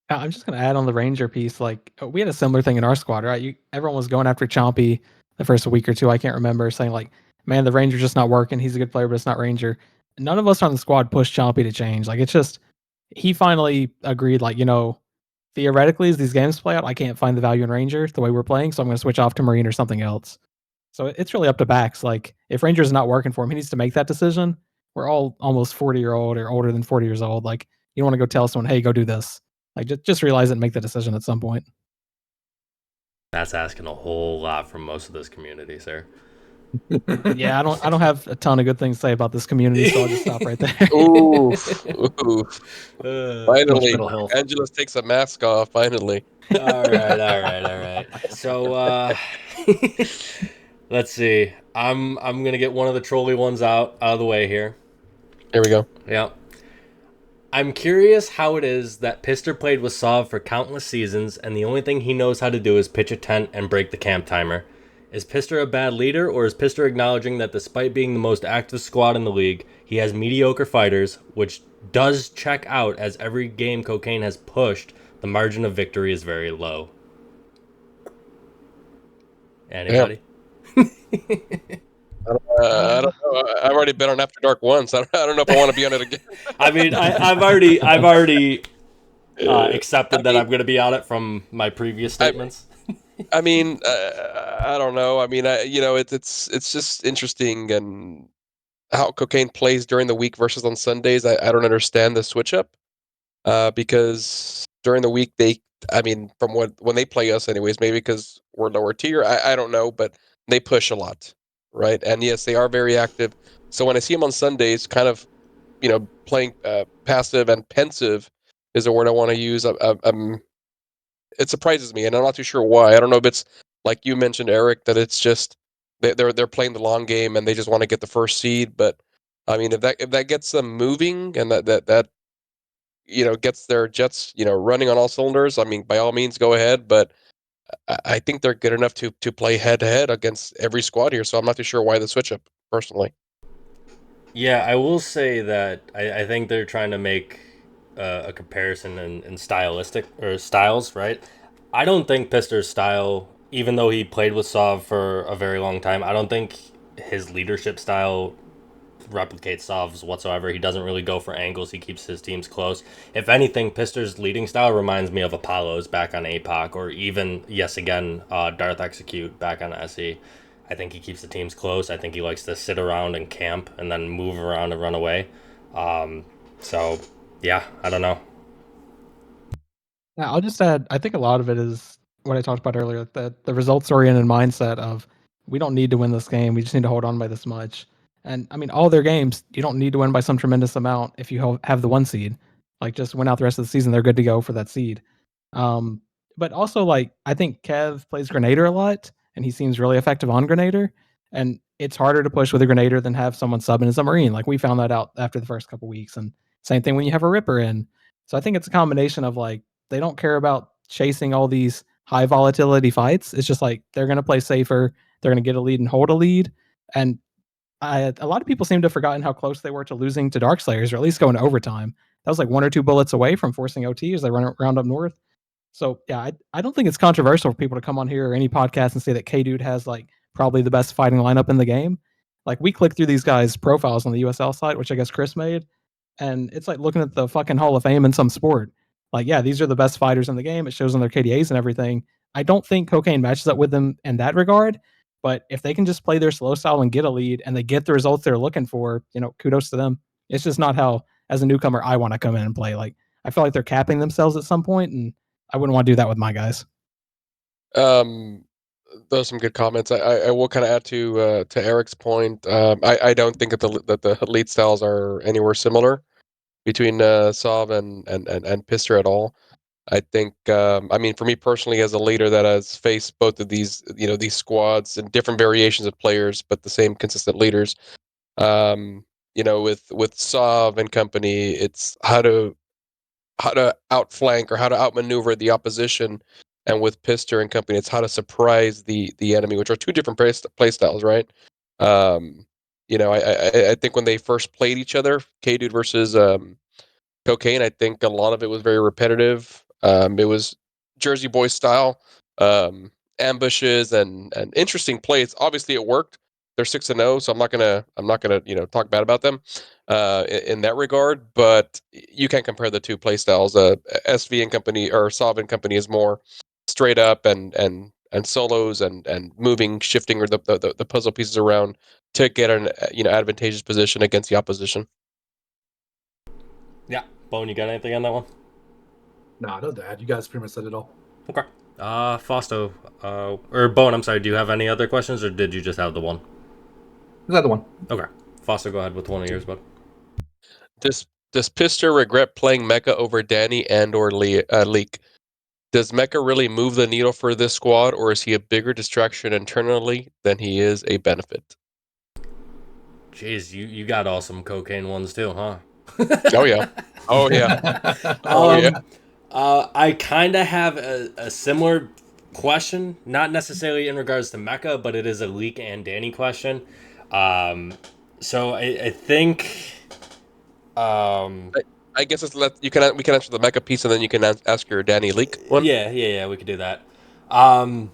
I'm just going to add on the Ranger piece. Like, we had a similar thing in our squad, right? Everyone was going after Chompy the first week or two. I can't remember, saying like, man, the Ranger's just not working. He's a good player, but it's not Ranger. None of us on the squad pushed Chompy to change. Like, it's just, he finally agreed, like, theoretically, as these games play out, I can't find the value in Ranger the way we're playing, so I'm going to switch off to Marine or something else. So it's really up to Bax. Like, if Ranger's not working for him, he needs to make that decision. We're all almost 40-year-old or older than 40 years old. Like, you don't want to go tell someone, hey, go do this. Like, just realize it and make the decision at some point. That's asking a whole lot from most of this community, sir. Yeah, I don't have a ton of good things to say about this community, so I'll just stop right there. Oof. Finally, mental health. Angelus takes a mask off. Finally. All right. So let's see. I'm gonna get one of the trolley ones out of the way here. Here we go. Yeah. I'm curious how it is that Pister played with Sov for countless seasons, and the only thing he knows how to do is pitch a tent and break the camp timer. Is Pister a bad leader, or is Pister acknowledging that despite being the most active squad in the league, he has mediocre fighters, which does check out as every game Cocaine has pushed, the margin of victory is very low? Anybody? I don't know. I've already been on After Dark once. I don't know if I want to be on it again. I mean, I've already accepted that I'm going to be on it from my previous statements. I mean, I don't know. I mean, it's just interesting and how Cocaine plays during the week versus on Sundays. I don't understand the switch up because during the week from when they play us anyways, maybe because we're lower tier. I don't know, but they push a lot, right? And yes, they are very active. So when I see them on Sundays, kind of, playing passive and pensive is a word I want to use. It surprises me, and I'm not too sure why. I don't know if it's like you mentioned, Eric, that it's just they're playing the long game and they just want to get the first seed. But I mean, if that gets them moving and that gets their jets running on all cylinders, I mean, by all means, go ahead. But I think they're good enough to play head to head against every squad here. So I'm not too sure why the switch up personally. Yeah, I will say that I think they're trying to make a comparison in stylistic or styles, right? I don't think Pister's style, even though he played with Sov for a very long time, I don't think his leadership style replicate Sov's whatsoever. He doesn't really go for angles. He keeps his teams close. If anything, Pister's leading style reminds me of Apollo's back on APOC, or even, yes, again, Darth Execute back on SE. I think he keeps the teams close. I think he likes to sit around and camp and then move around and run away. So, yeah, I don't know. Yeah, I'll just add, I think a lot of it is what I talked about earlier, that the results-oriented mindset of we don't need to win this game, we just need to hold on by this much. And I mean, all their games, you don't need to win by some tremendous amount if you have the 1 seed. Like, just win out the rest of the season, they're good to go for that seed. Um, but also, like, I think Kev plays Grenader a lot, and he seems really effective on Grenader. And it's harder to push with a Grenader than have someone sub in as a Marine. Like, we found that out after the first couple weeks. And same thing when you have a Ripper in. So I think it's a combination of, like, they don't care about chasing all these high volatility fights. It's just like they're going to play safer. They're going to get a lead and hold a lead. And a lot of people seem to have forgotten how close they were to losing to Darkslayers, or at least going to overtime. That was like 1 or 2 bullets away from forcing OT as they run around up north. So yeah, I don't think it's controversial for people to come on here or any podcast and say that K-Dude has like probably the best fighting lineup in the game. Like, we click through these guys' profiles on the USL site, which I guess Chris made, and it's like looking at the fucking Hall of Fame in some sport. Like, yeah, these are the best fighters in the game. It shows on their KDAs and everything. I don't think Cocaine matches up with them in that regard, but if they can just play their slow style and get a lead and they get the results they're looking for, kudos to them. It's just not how, as a newcomer, I want to come in and play. Like, I feel like they're capping themselves at some point, and I wouldn't want to do that with my guys. Those are some good comments. I will kind of add to Eric's point. I don't think that the lead styles are anywhere similar between Sov and Pister at all. I think, I mean, for me personally, as a leader that has faced both of these, these squads and different variations of players, but the same consistent leaders, with Sov and company, it's how to outflank or how to outmaneuver the opposition, and with Pister and company, it's how to surprise the enemy, which are two different play styles, right? I think when they first played each other, K-Dude versus Cocaine, I think a lot of it was very repetitive. It was Jersey Boy style, ambushes and interesting plays. Obviously, it worked. They're 6-0, so I'm not gonna talk bad about them in that regard. But you can't compare the two play styles. SV and company, or Sov and company, is more straight up and solos and moving, shifting, or the puzzle pieces around to get an advantageous position against the opposition. Yeah. Bowen, you got anything on that one? No, no, Dad. You guys pretty much said it all. Okay. Fausto, or Bowen, I'm sorry, do you have any other questions, or did you just have the one? Is that the one? Okay. Fausto, go ahead with one of yours, bud. Does Pister regret playing Mecha over Danny and/or Leak? Does Mecha really move the needle for this squad, or is he a bigger distraction internally than he is a benefit? Jeez, you got all some cocaine ones too, huh? Oh yeah. Oh yeah. Oh yeah. I kind of have a similar question, not necessarily in regards to Mecha, but it is a Leak and Danny question. So I think. I guess we can answer the Mecha piece, and then you can ask your Danny Leak one. Yeah, we could do that. I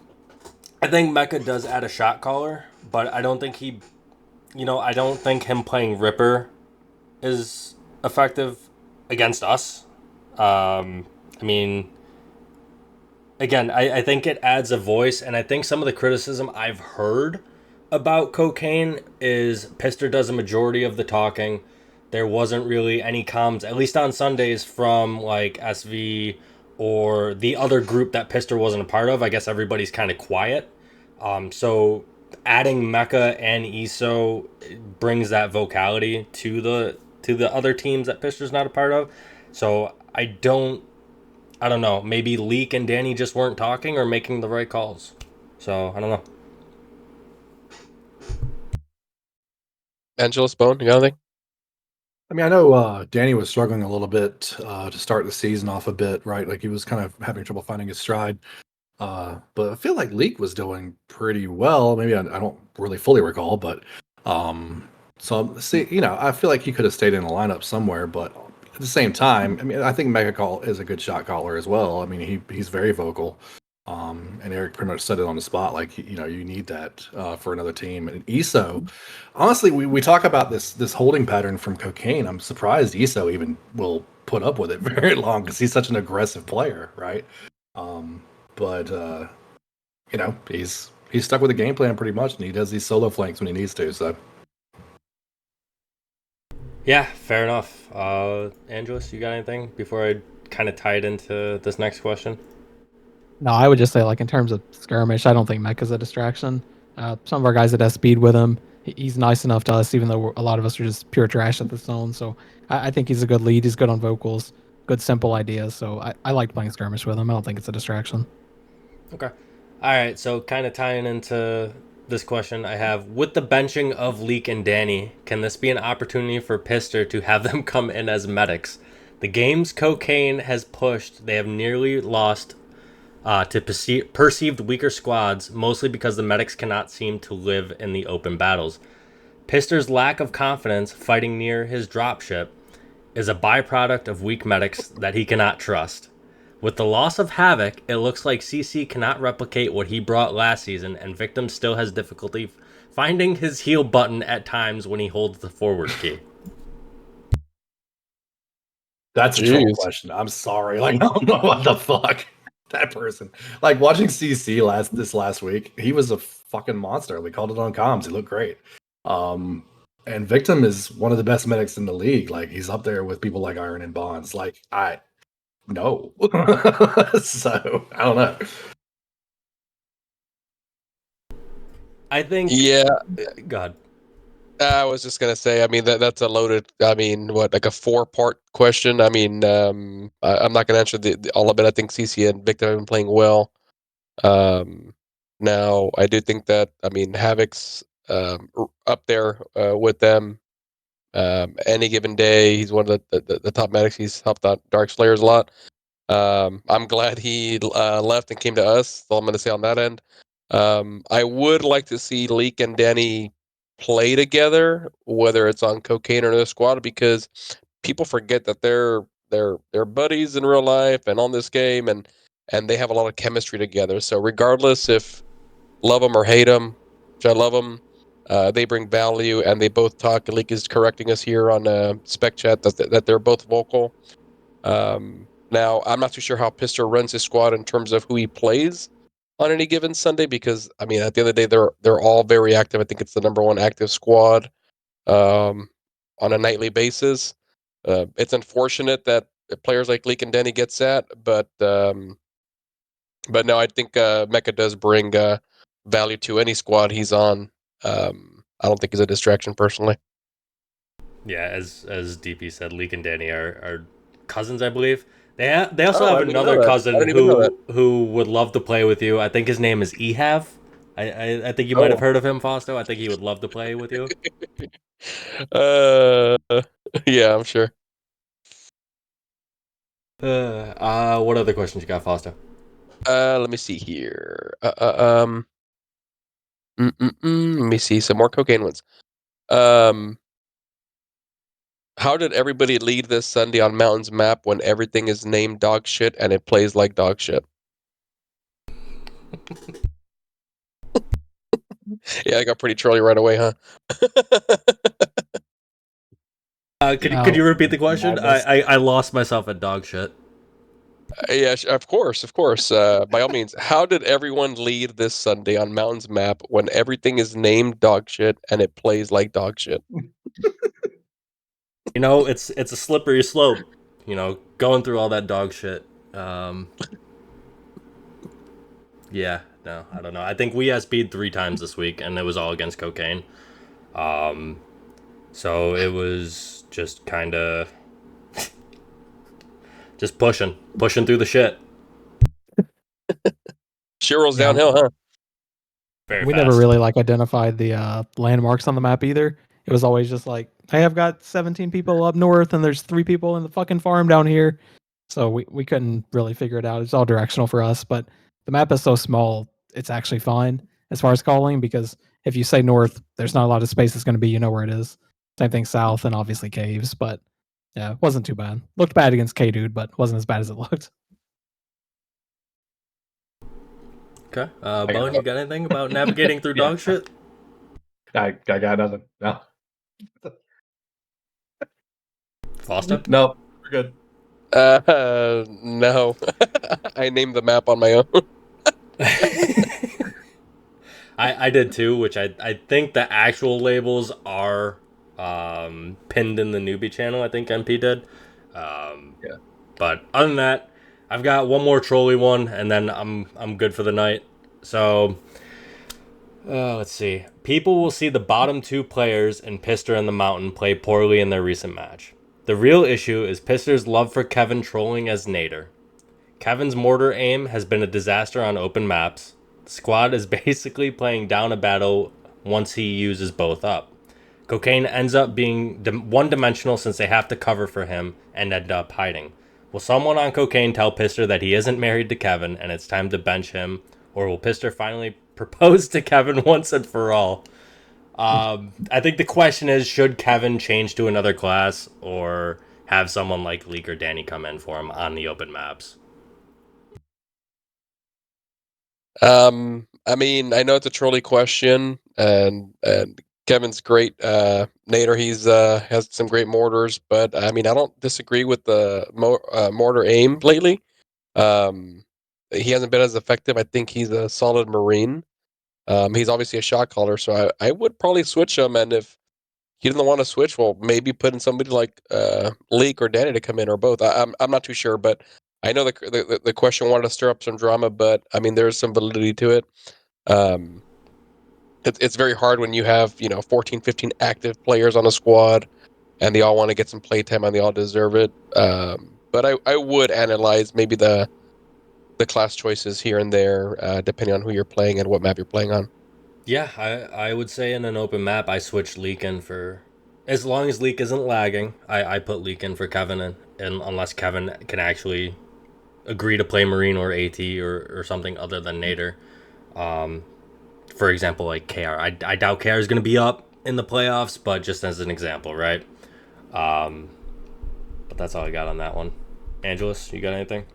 think Mecha does add a shot caller, but I don't think I don't think him playing Ripper is effective against us. I mean, again, I think it adds a voice, and I think some of the criticism I've heard about Cocaine is Pister does a majority of the talking. There wasn't really any comms, at least on Sundays, from like SV or the other group that Pister wasn't a part of. I guess everybody's kind of quiet. So adding Mecha and ESO brings that vocality to the other teams that Pister's not a part of. So I don't know. Maybe Leak and Danny just weren't talking or making the right calls. So I don't know. Angelus, Bone, you got anything? I mean, I know Danny was struggling a little bit to start the season off a bit, right? Like, he was kind of having trouble finding his stride. But I feel like Leak was doing pretty well. Maybe I don't really fully recall, but so see, I feel like he could have stayed in the lineup somewhere. But at the same time, I mean, I think Mega Call is a good shot caller as well. I mean, he's very vocal. And Eric pretty much said it on the spot, like, you know, you need that for another team. And ESO, honestly, we talk about this holding pattern from Cocaine. I'm surprised ESO even will put up with it very long because he's such an aggressive player, right? But you know, he's stuck with the game plan pretty much, and he does these solo flanks when he needs to. So Yeah, fair enough. Angelus, you got anything before I kind of tie it into this next question? No, I would just say, like, in terms of skirmish, I don't think Mech is a distraction. Some of our guys that have speed with him, he's nice enough to us, even though a lot of us are just pure trash at the zone. So I think he's a good lead. He's good on vocals, good simple ideas. So I like playing skirmish with him. I don't think it's a distraction. Okay. All right, so kind of tying into this question I have, with the benching of Leek and Danny, can this be an opportunity for Pister to have them come in as medics? The games Cocaine has pushed, they have nearly lost to perceived weaker squads, mostly because the medics cannot seem to live in the open battles. Pister's lack of confidence fighting near his dropship is a byproduct of weak medics that he cannot trust. With the loss of Havoc, it looks like CC cannot replicate what he brought last season, and Victim still has difficulty finding his heal button at times when he holds the forward key. that's a troll question. I'm sorry. Like, I don't know what the fuck that person. Like watching CC this last week, he was a fucking monster. We called it on comms. He looked great. And Victim is one of the best medics in the league. Like he's up there with people like Iron and Bonds. Like I no. So I don't know. I think. Yeah. God. I was just gonna say. I mean, that's a loaded. I mean, what, like a 4-part question? I mean, I'm not gonna answer all of it. I think CC and Victor have been playing well. Now I do think that, I mean, Havoc's up there with them. Any given day, he's one of the top medics. He's helped out Dark Slayers a lot. I'm glad he left and came to us. That's all I'm going to say on that end. I would like to see Leek and Danny play together, whether it's on Cocaine or another squad, because people forget that they're buddies in real life and on this game, and they have a lot of chemistry together. So regardless if love them or hate them, which I love them, they bring value, and they both talk. Leek is correcting us here on spec chat that they're both vocal. Now, I'm not too sure how Pister runs his squad in terms of who he plays on any given Sunday, because, I mean, at the end of the day, they're all very active. I think it's the #1 active squad on a nightly basis. It's unfortunate that players like Leek and Denny get sat, but no, I think Mecha does bring value to any squad he's on. I don't think he's a distraction personally. Yeah, as DP said, Leek and Danny are cousins, I believe. They also have another cousin who would love to play with you. I think his name is Ehav. I think you might have heard of him, Fausto. I think he would love to play with you. Yeah, I'm sure. What other questions you got, Fausto? Let me see here. Let me see some more Cocaine ones. How did everybody lead this Sunday on Mountain's map when everything is named dog shit and it plays like dog shit? Yeah, I got pretty trolly right away, huh? Could you repeat the question? I lost myself at dog shit. Yeah, of course. By all means, how did everyone lead this Sunday on Mountain's map when everything is named dog shit and it plays like dog shit? You know, it's a slippery slope. You know, going through all that dog shit. Yeah, no, I don't know. I think we SP'd 3 times this week, and it was all against Cocaine. So it was just kind of just pushing through the shit. Shit rolls downhill, huh? We never really like identified the landmarks on the map either. It was always just like, I have got 17 people up north, and there's 3 people in the fucking farm down here. So we couldn't really figure it out. It's all directional for us, but the map is so small, it's actually fine as far as calling, because if you say north, there's not a lot of space it's going to be. You know where it is. Same thing south, and obviously caves, but yeah, it wasn't too bad. Looked bad against K-Dude, but wasn't as bad as it looked. Okay. Bowen, you got anything about navigating through dog shit? I got nothing. No. Fausto? No, we're good. No. I named the map on my own. I did too, which I think the actual labels are pinned in the newbie channel. I think MP did. Yeah. But other than that, I've got one more trolley one, and then I'm good for the night. So let's see. People will see the bottom two players in Pister and the Mountain play poorly in their recent match. The real issue is Pister's love for Kevin trolling as Nader. Kevin's mortar aim has been a disaster on open maps. The squad is basically playing down a battle once he uses both up. Cocaine ends up being one-dimensional since they have to cover for him and end up hiding. Will someone on Cocaine tell Pister that he isn't married to Kevin and it's time to bench him? Or will Pister finally propose to Kevin once and for all? I think the question is, should Kevin change to another class or have someone like Leek or Danny come in for him on the open maps? I mean, I know it's a trolley question, and Kevin's great. Nader, he's has some great mortars, but I mean, I don't disagree with the mortar aim lately. He hasn't been as effective. I think he's a solid Marine. He's obviously a shot caller, so I would probably switch him. And if he doesn't want to switch, well, maybe put in somebody like Leek or Danny to come in, or both. I'm not too sure, but I know the question wanted to stir up some drama, but I mean, there's some validity to it. Um, it's very hard when you have 14, 15 active players on a squad, and they all want to get some playtime and they all deserve it. But I would analyze maybe the class choices here and there, depending on who you're playing and what map you're playing on. Yeah, I would say in an open map, I switch Leek in for... As long as Leek isn't lagging, I put Leek in for Kevin, and unless Kevin can actually agree to play Marine or AT or something other than Nader. For example, like KR. I doubt KR is going to be up in the playoffs, but just as an example, right? But that's all I got on that one. Angelus, you got anything?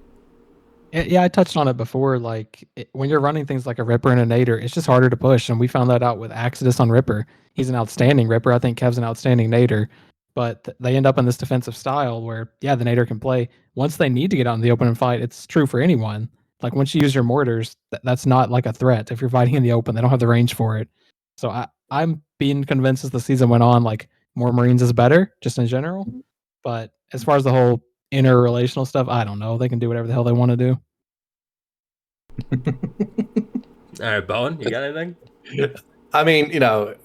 Yeah, I touched on it before. Like when you're running things like a Ripper and a Nader, it's just harder to push. And we found that out with Exodus on Ripper. He's an outstanding Ripper. I think Kev's an outstanding Nader. But they end up in this defensive style where, yeah, the Nader can play. Once they need to get out in the open and fight, it's true for anyone. Like once you use your mortars, that's not like a threat. If you're fighting in the open, they don't have the range for it. So I'm being convinced as the season went on, like more Marines is better, just in general. But as far as the whole interrelational stuff, I don't know. They can do whatever the hell they want to do. All right, Bowen, you got anything? I mean,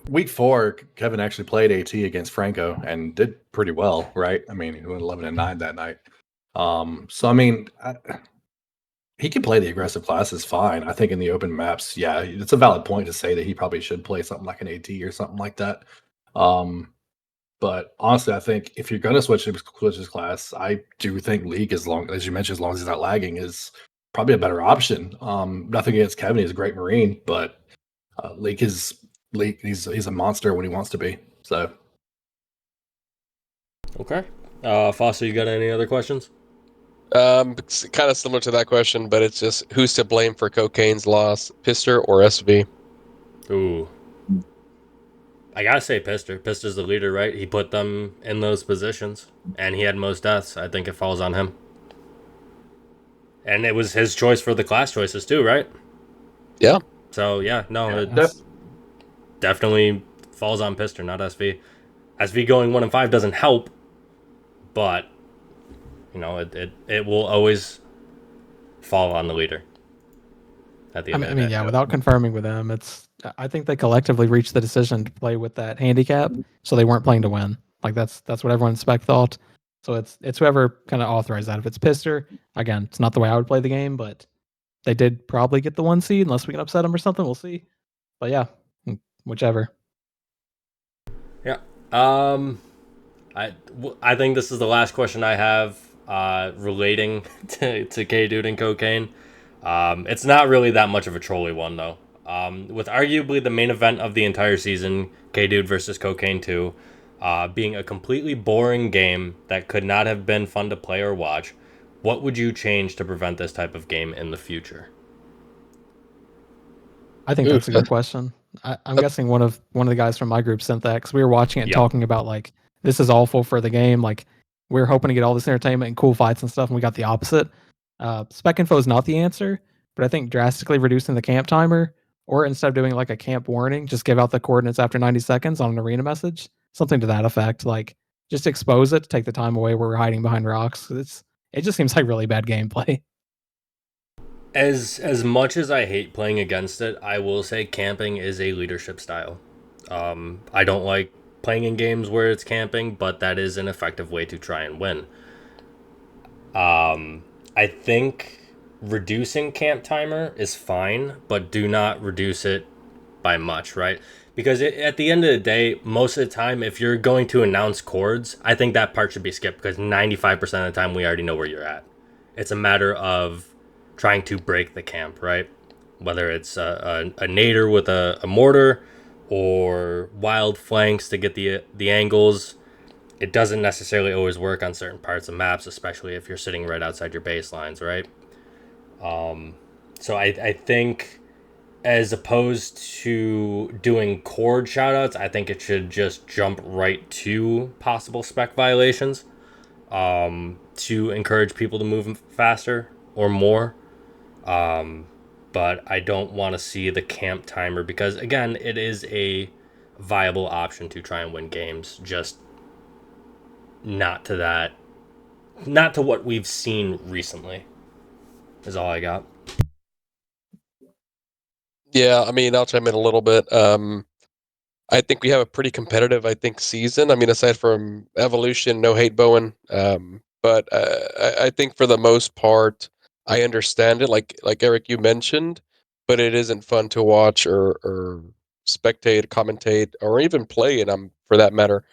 week 4, Kevin actually played AT against Franco and did pretty well, right? I mean, he went 11-9 that night. So I mean, he can play the aggressive classes fine. I think in the open maps, yeah, it's a valid point to say that he probably should play something like an AT or something like that. But honestly, I think if you're going to switch his class, I do think League, as long as you mentioned, as long as he's not lagging, is probably a better option. Nothing against Kevin; he's a great Marine, but League, he's a monster when he wants to be. So, Okay. Foster, you got any other questions? It's kind of similar to that question, but it's just who's to blame for Cocaine's loss, Pister or SV? Ooh. I gotta say Pister. Pister's the leader, right? He put them in those positions, and he had most deaths. I think it falls on him. And it was his choice for the class choices too, right? Yeah. So yeah, no, yeah, it definitely falls on Pister, not SV. SV going 1-5 doesn't help, but it will always fall on the leader. At the end of the day. Yeah, without confirming with them, I think they collectively reached the decision to play with that handicap, so they weren't playing to win. Like that's what everyone in spec thought. So it's whoever kind of authorized that. If it's Pister, again, it's not the way I would play the game, but they did probably get the 1 seed unless we can upset them or something. We'll see. But yeah, whichever. Yeah. I think this is the last question I have relating to K-Dude and Cocaine. It's not really that much of a trolley one, though. With arguably the main event of the entire season, K-Dude versus Cocaine 2, being a completely boring game that could not have been fun to play or watch, what would you change to prevent this type of game in the future? I think Ooh, that's a good question. I'm guessing one of the guys from my group sent that because we were watching it and Yep. talking about like this is awful for the game. Like we were hoping to get all this entertainment and cool fights and stuff, and we got the opposite. Spec info is not the answer, but I think drastically reducing the camp timer, or instead of doing like a camp warning, just give out the coordinates after 90 seconds on an arena message, something to that effect. Like just expose it, take the time away where we're hiding behind rocks. It just seems like really bad gameplay. As much as I hate playing against it, I will say camping is a leadership style. I don't like playing in games where it's camping, but that is an effective way to try and win. I think reducing camp timer is fine, but do not reduce it by much, right? Because at the end of the day, most of the time, if you're going to announce chords, I think that part should be skipped because 95% of the time we already know where you're at. It's a matter of trying to break the camp, right? Whether it's a nader with a mortar or wild flanks to get the angles. It doesn't necessarily always work on certain parts of maps, especially if you're sitting right outside your baselines, right? So I think as opposed to doing chord shoutouts, I think it should just jump right to possible spec violations to encourage people to move faster or more. But I don't want to see the camp timer because, again, it is a viable option to try and win games, just not to that, not to what we've seen recently, is all I got. yeah, I mean, I'll chime in a little bit. I think we have a pretty competitive, season. I mean, aside from evolution, no hate, Bowen. But I think for the most part, I understand it. Like Eric, you mentioned, but it isn't fun to watch or spectate, commentate, or even play. And for that matter.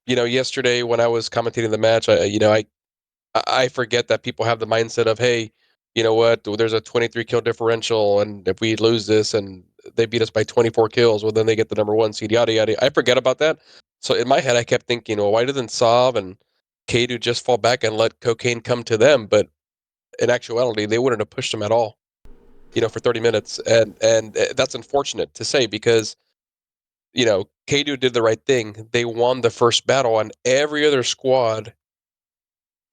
Yesterday when I was commentating the match, I forget that people have the mindset of, hey, you know what? There's a 23 kill differential, and if we lose this and they beat us by 24 kills, well, then they get the number one seed. Yada yada. I forget about that. So in my head, I kept thinking, well, why didn't Sav and Kadu just fall back and let Cocaine come to them? But in actuality, they wouldn't have pushed them at all. For 30 minutes, and that's unfortunate to say because Kadu did the right thing. They won the first battle, and every other squad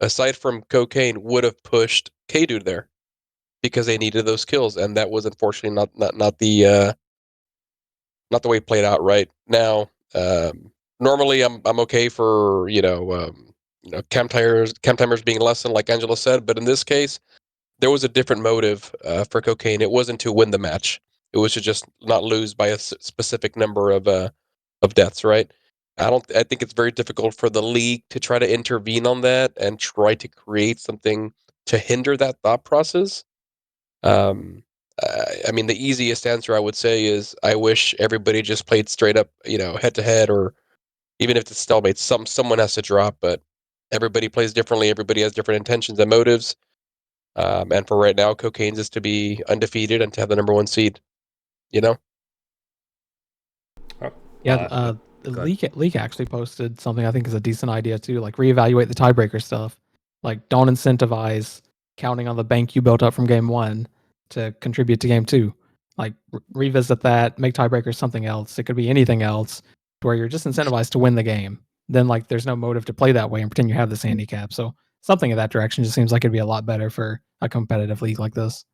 aside from Cocaine would have pushed Kadu there because they needed those kills, and that was unfortunately not the way it played out. Right now, normally I'm okay for camp timers being lessened, like Angela said, but in this case, there was a different motive for Cocaine. It wasn't to win the match; it was to just not lose by a specific number of deaths. Right. I think it's very difficult for the league to try to intervene on that and try to create something to hinder that thought process. Um, I mean, the easiest answer I would say is I wish everybody just played straight up, head to head, or even if it's stalemate, someone has to drop. But everybody plays differently. Everybody has different intentions and motives. And for right now, Cocaine's is to be undefeated and to have the number one seed. You know. Oh, Yeah, the go ahead. leak actually posted something I think is a decent idea too. Like reevaluate the tiebreaker stuff. Like don't incentivize counting on the bank you built up from game one to contribute to game two. Like revisit that, make tiebreakers something else. It could be anything else, where you're just incentivized to win the game. Then like there's no motive to play that way and pretend you have this handicap. So something in that direction just seems like it'd be a lot better for a competitive league like this.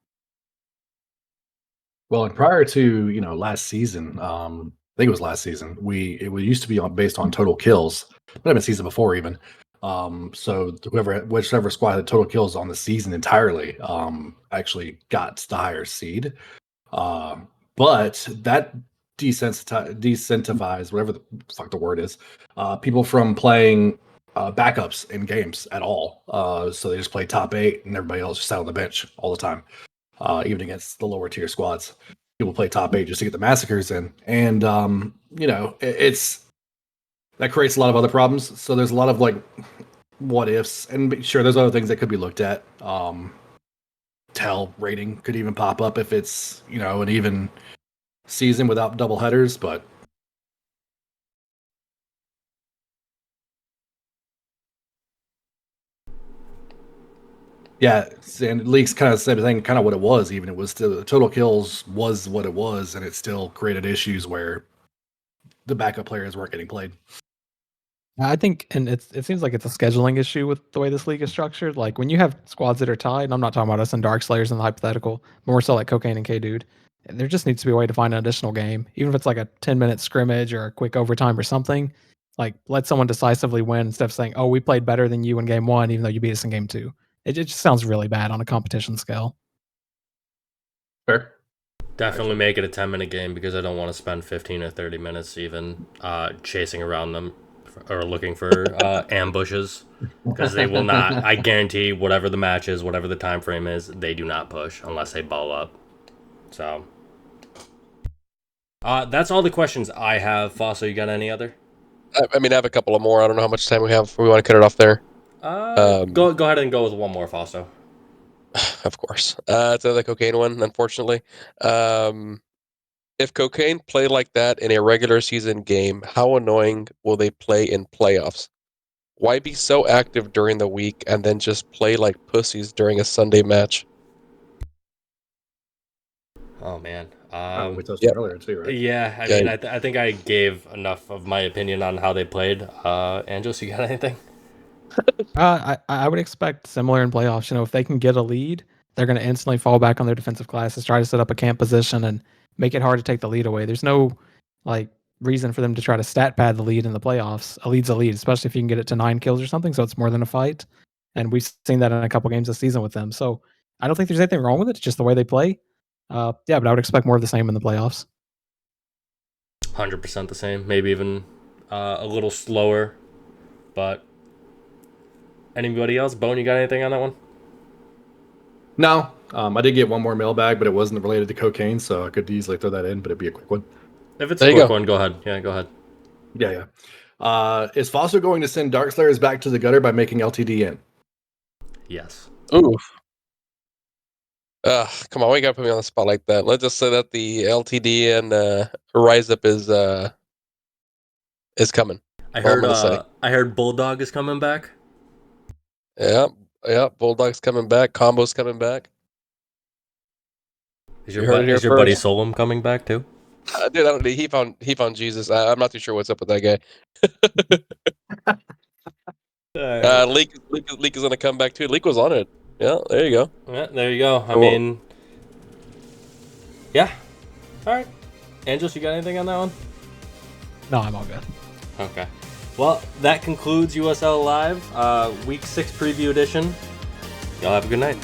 Well, and prior to last season, I think it was last season. It used to be based on total kills, but been season before even. So whichever squad had total kills on the season entirely, actually got the higher seed. But that decentivized whatever the fuck the word is, people from playing backups in games at all. So they just play top eight, and everybody else just sat on the bench all the time, even against the lower tier squads. People play top eight just to get the massacres in, and it's that creates a lot of other problems. So there's a lot of like what ifs, and sure, there's other things that could be looked at. Tell rating could even pop up if it's an even season without double headers, but Yeah, and Leaks kind of said the thing, kind of what it was. Even it was still the total kills was what it was, and it still created issues where the backup players weren't getting played. I think, and it seems like it's a scheduling issue with the way this league is structured. Like when you have squads that are tied, and I'm not talking about us and Dark Slayers in the hypothetical, more so like Cocaine and K Dude. There just needs to be a way to find an additional game, even if it's like a 10-minute scrimmage or a quick overtime or something. Like let someone decisively win instead of saying, "Oh, we played better than you in game one, even though you beat us in game two." It just sounds really bad on a competition scale. Fair. Definitely make it a 10-minute game because I don't want to spend 15 or 30 minutes even chasing around them or looking for ambushes because they will not. I guarantee whatever the match is, whatever the time frame is, they do not push unless they ball up. So that's all the questions I have. Fausto, you got any other? I mean, I have a couple of more. I don't know how much time we have. We want to cut it off there. Go ahead and go with one more, Fausto. Of course. It's another Cocaine one, unfortunately. If Cocaine play like that in a regular season game, how annoying will they play in playoffs? Why be so active during the week and then just play like pussies during a Sunday match? Oh man. We touched Yep. on earlier too, right? Yeah, I mean, I think I gave enough of my opinion on how they played. Angelus, you got anything? I would expect similar in playoffs. You know, if they can get a lead, they're going to instantly fall back on their defensive classes, try to set up a camp position, and make it hard to take the lead away. There's no like reason for them to try to stat pad the lead in the playoffs. A lead's a lead, especially if you can get it to 9 kills or something, so it's more than a fight. And we've seen that in a couple games this season with them. So I don't think there's anything wrong with it. It's just the way they play. Yeah, but I would expect more of the same in the playoffs. 100% the same. Maybe even a little slower. But anybody else? Bowen, you got anything on that one? No, I did get one more mailbag, but it wasn't related to cocaine, so I could easily throw that in, but it'd be a quick one. If it's There a you quick go. one, go ahead. Yeah, go ahead. Yeah. Is Fausto going to send Dark Slayers back to the gutter by making LTD in? Yes. Ooh. Come on, why you gotta put me on the spot like that? Let's just say that the LTD and Rise Up is coming. I All I'm heard gonna say. I heard Bulldog is coming back. Yeah, Bulldog's coming back. Combo's coming back. Is You heard it here your buddy first. Solom coming back too? Dude, he found Jesus. I'm not too sure what's up with that guy. Leak is gonna come back too. Leak was on it. Yeah, there you go. Yeah, there you go. I Cool. mean, yeah. All right. Angelus, you got anything on that one? No, I'm all good. Okay. Well, that concludes USL Live, Week 6 Preview Edition. Y'all have a good night.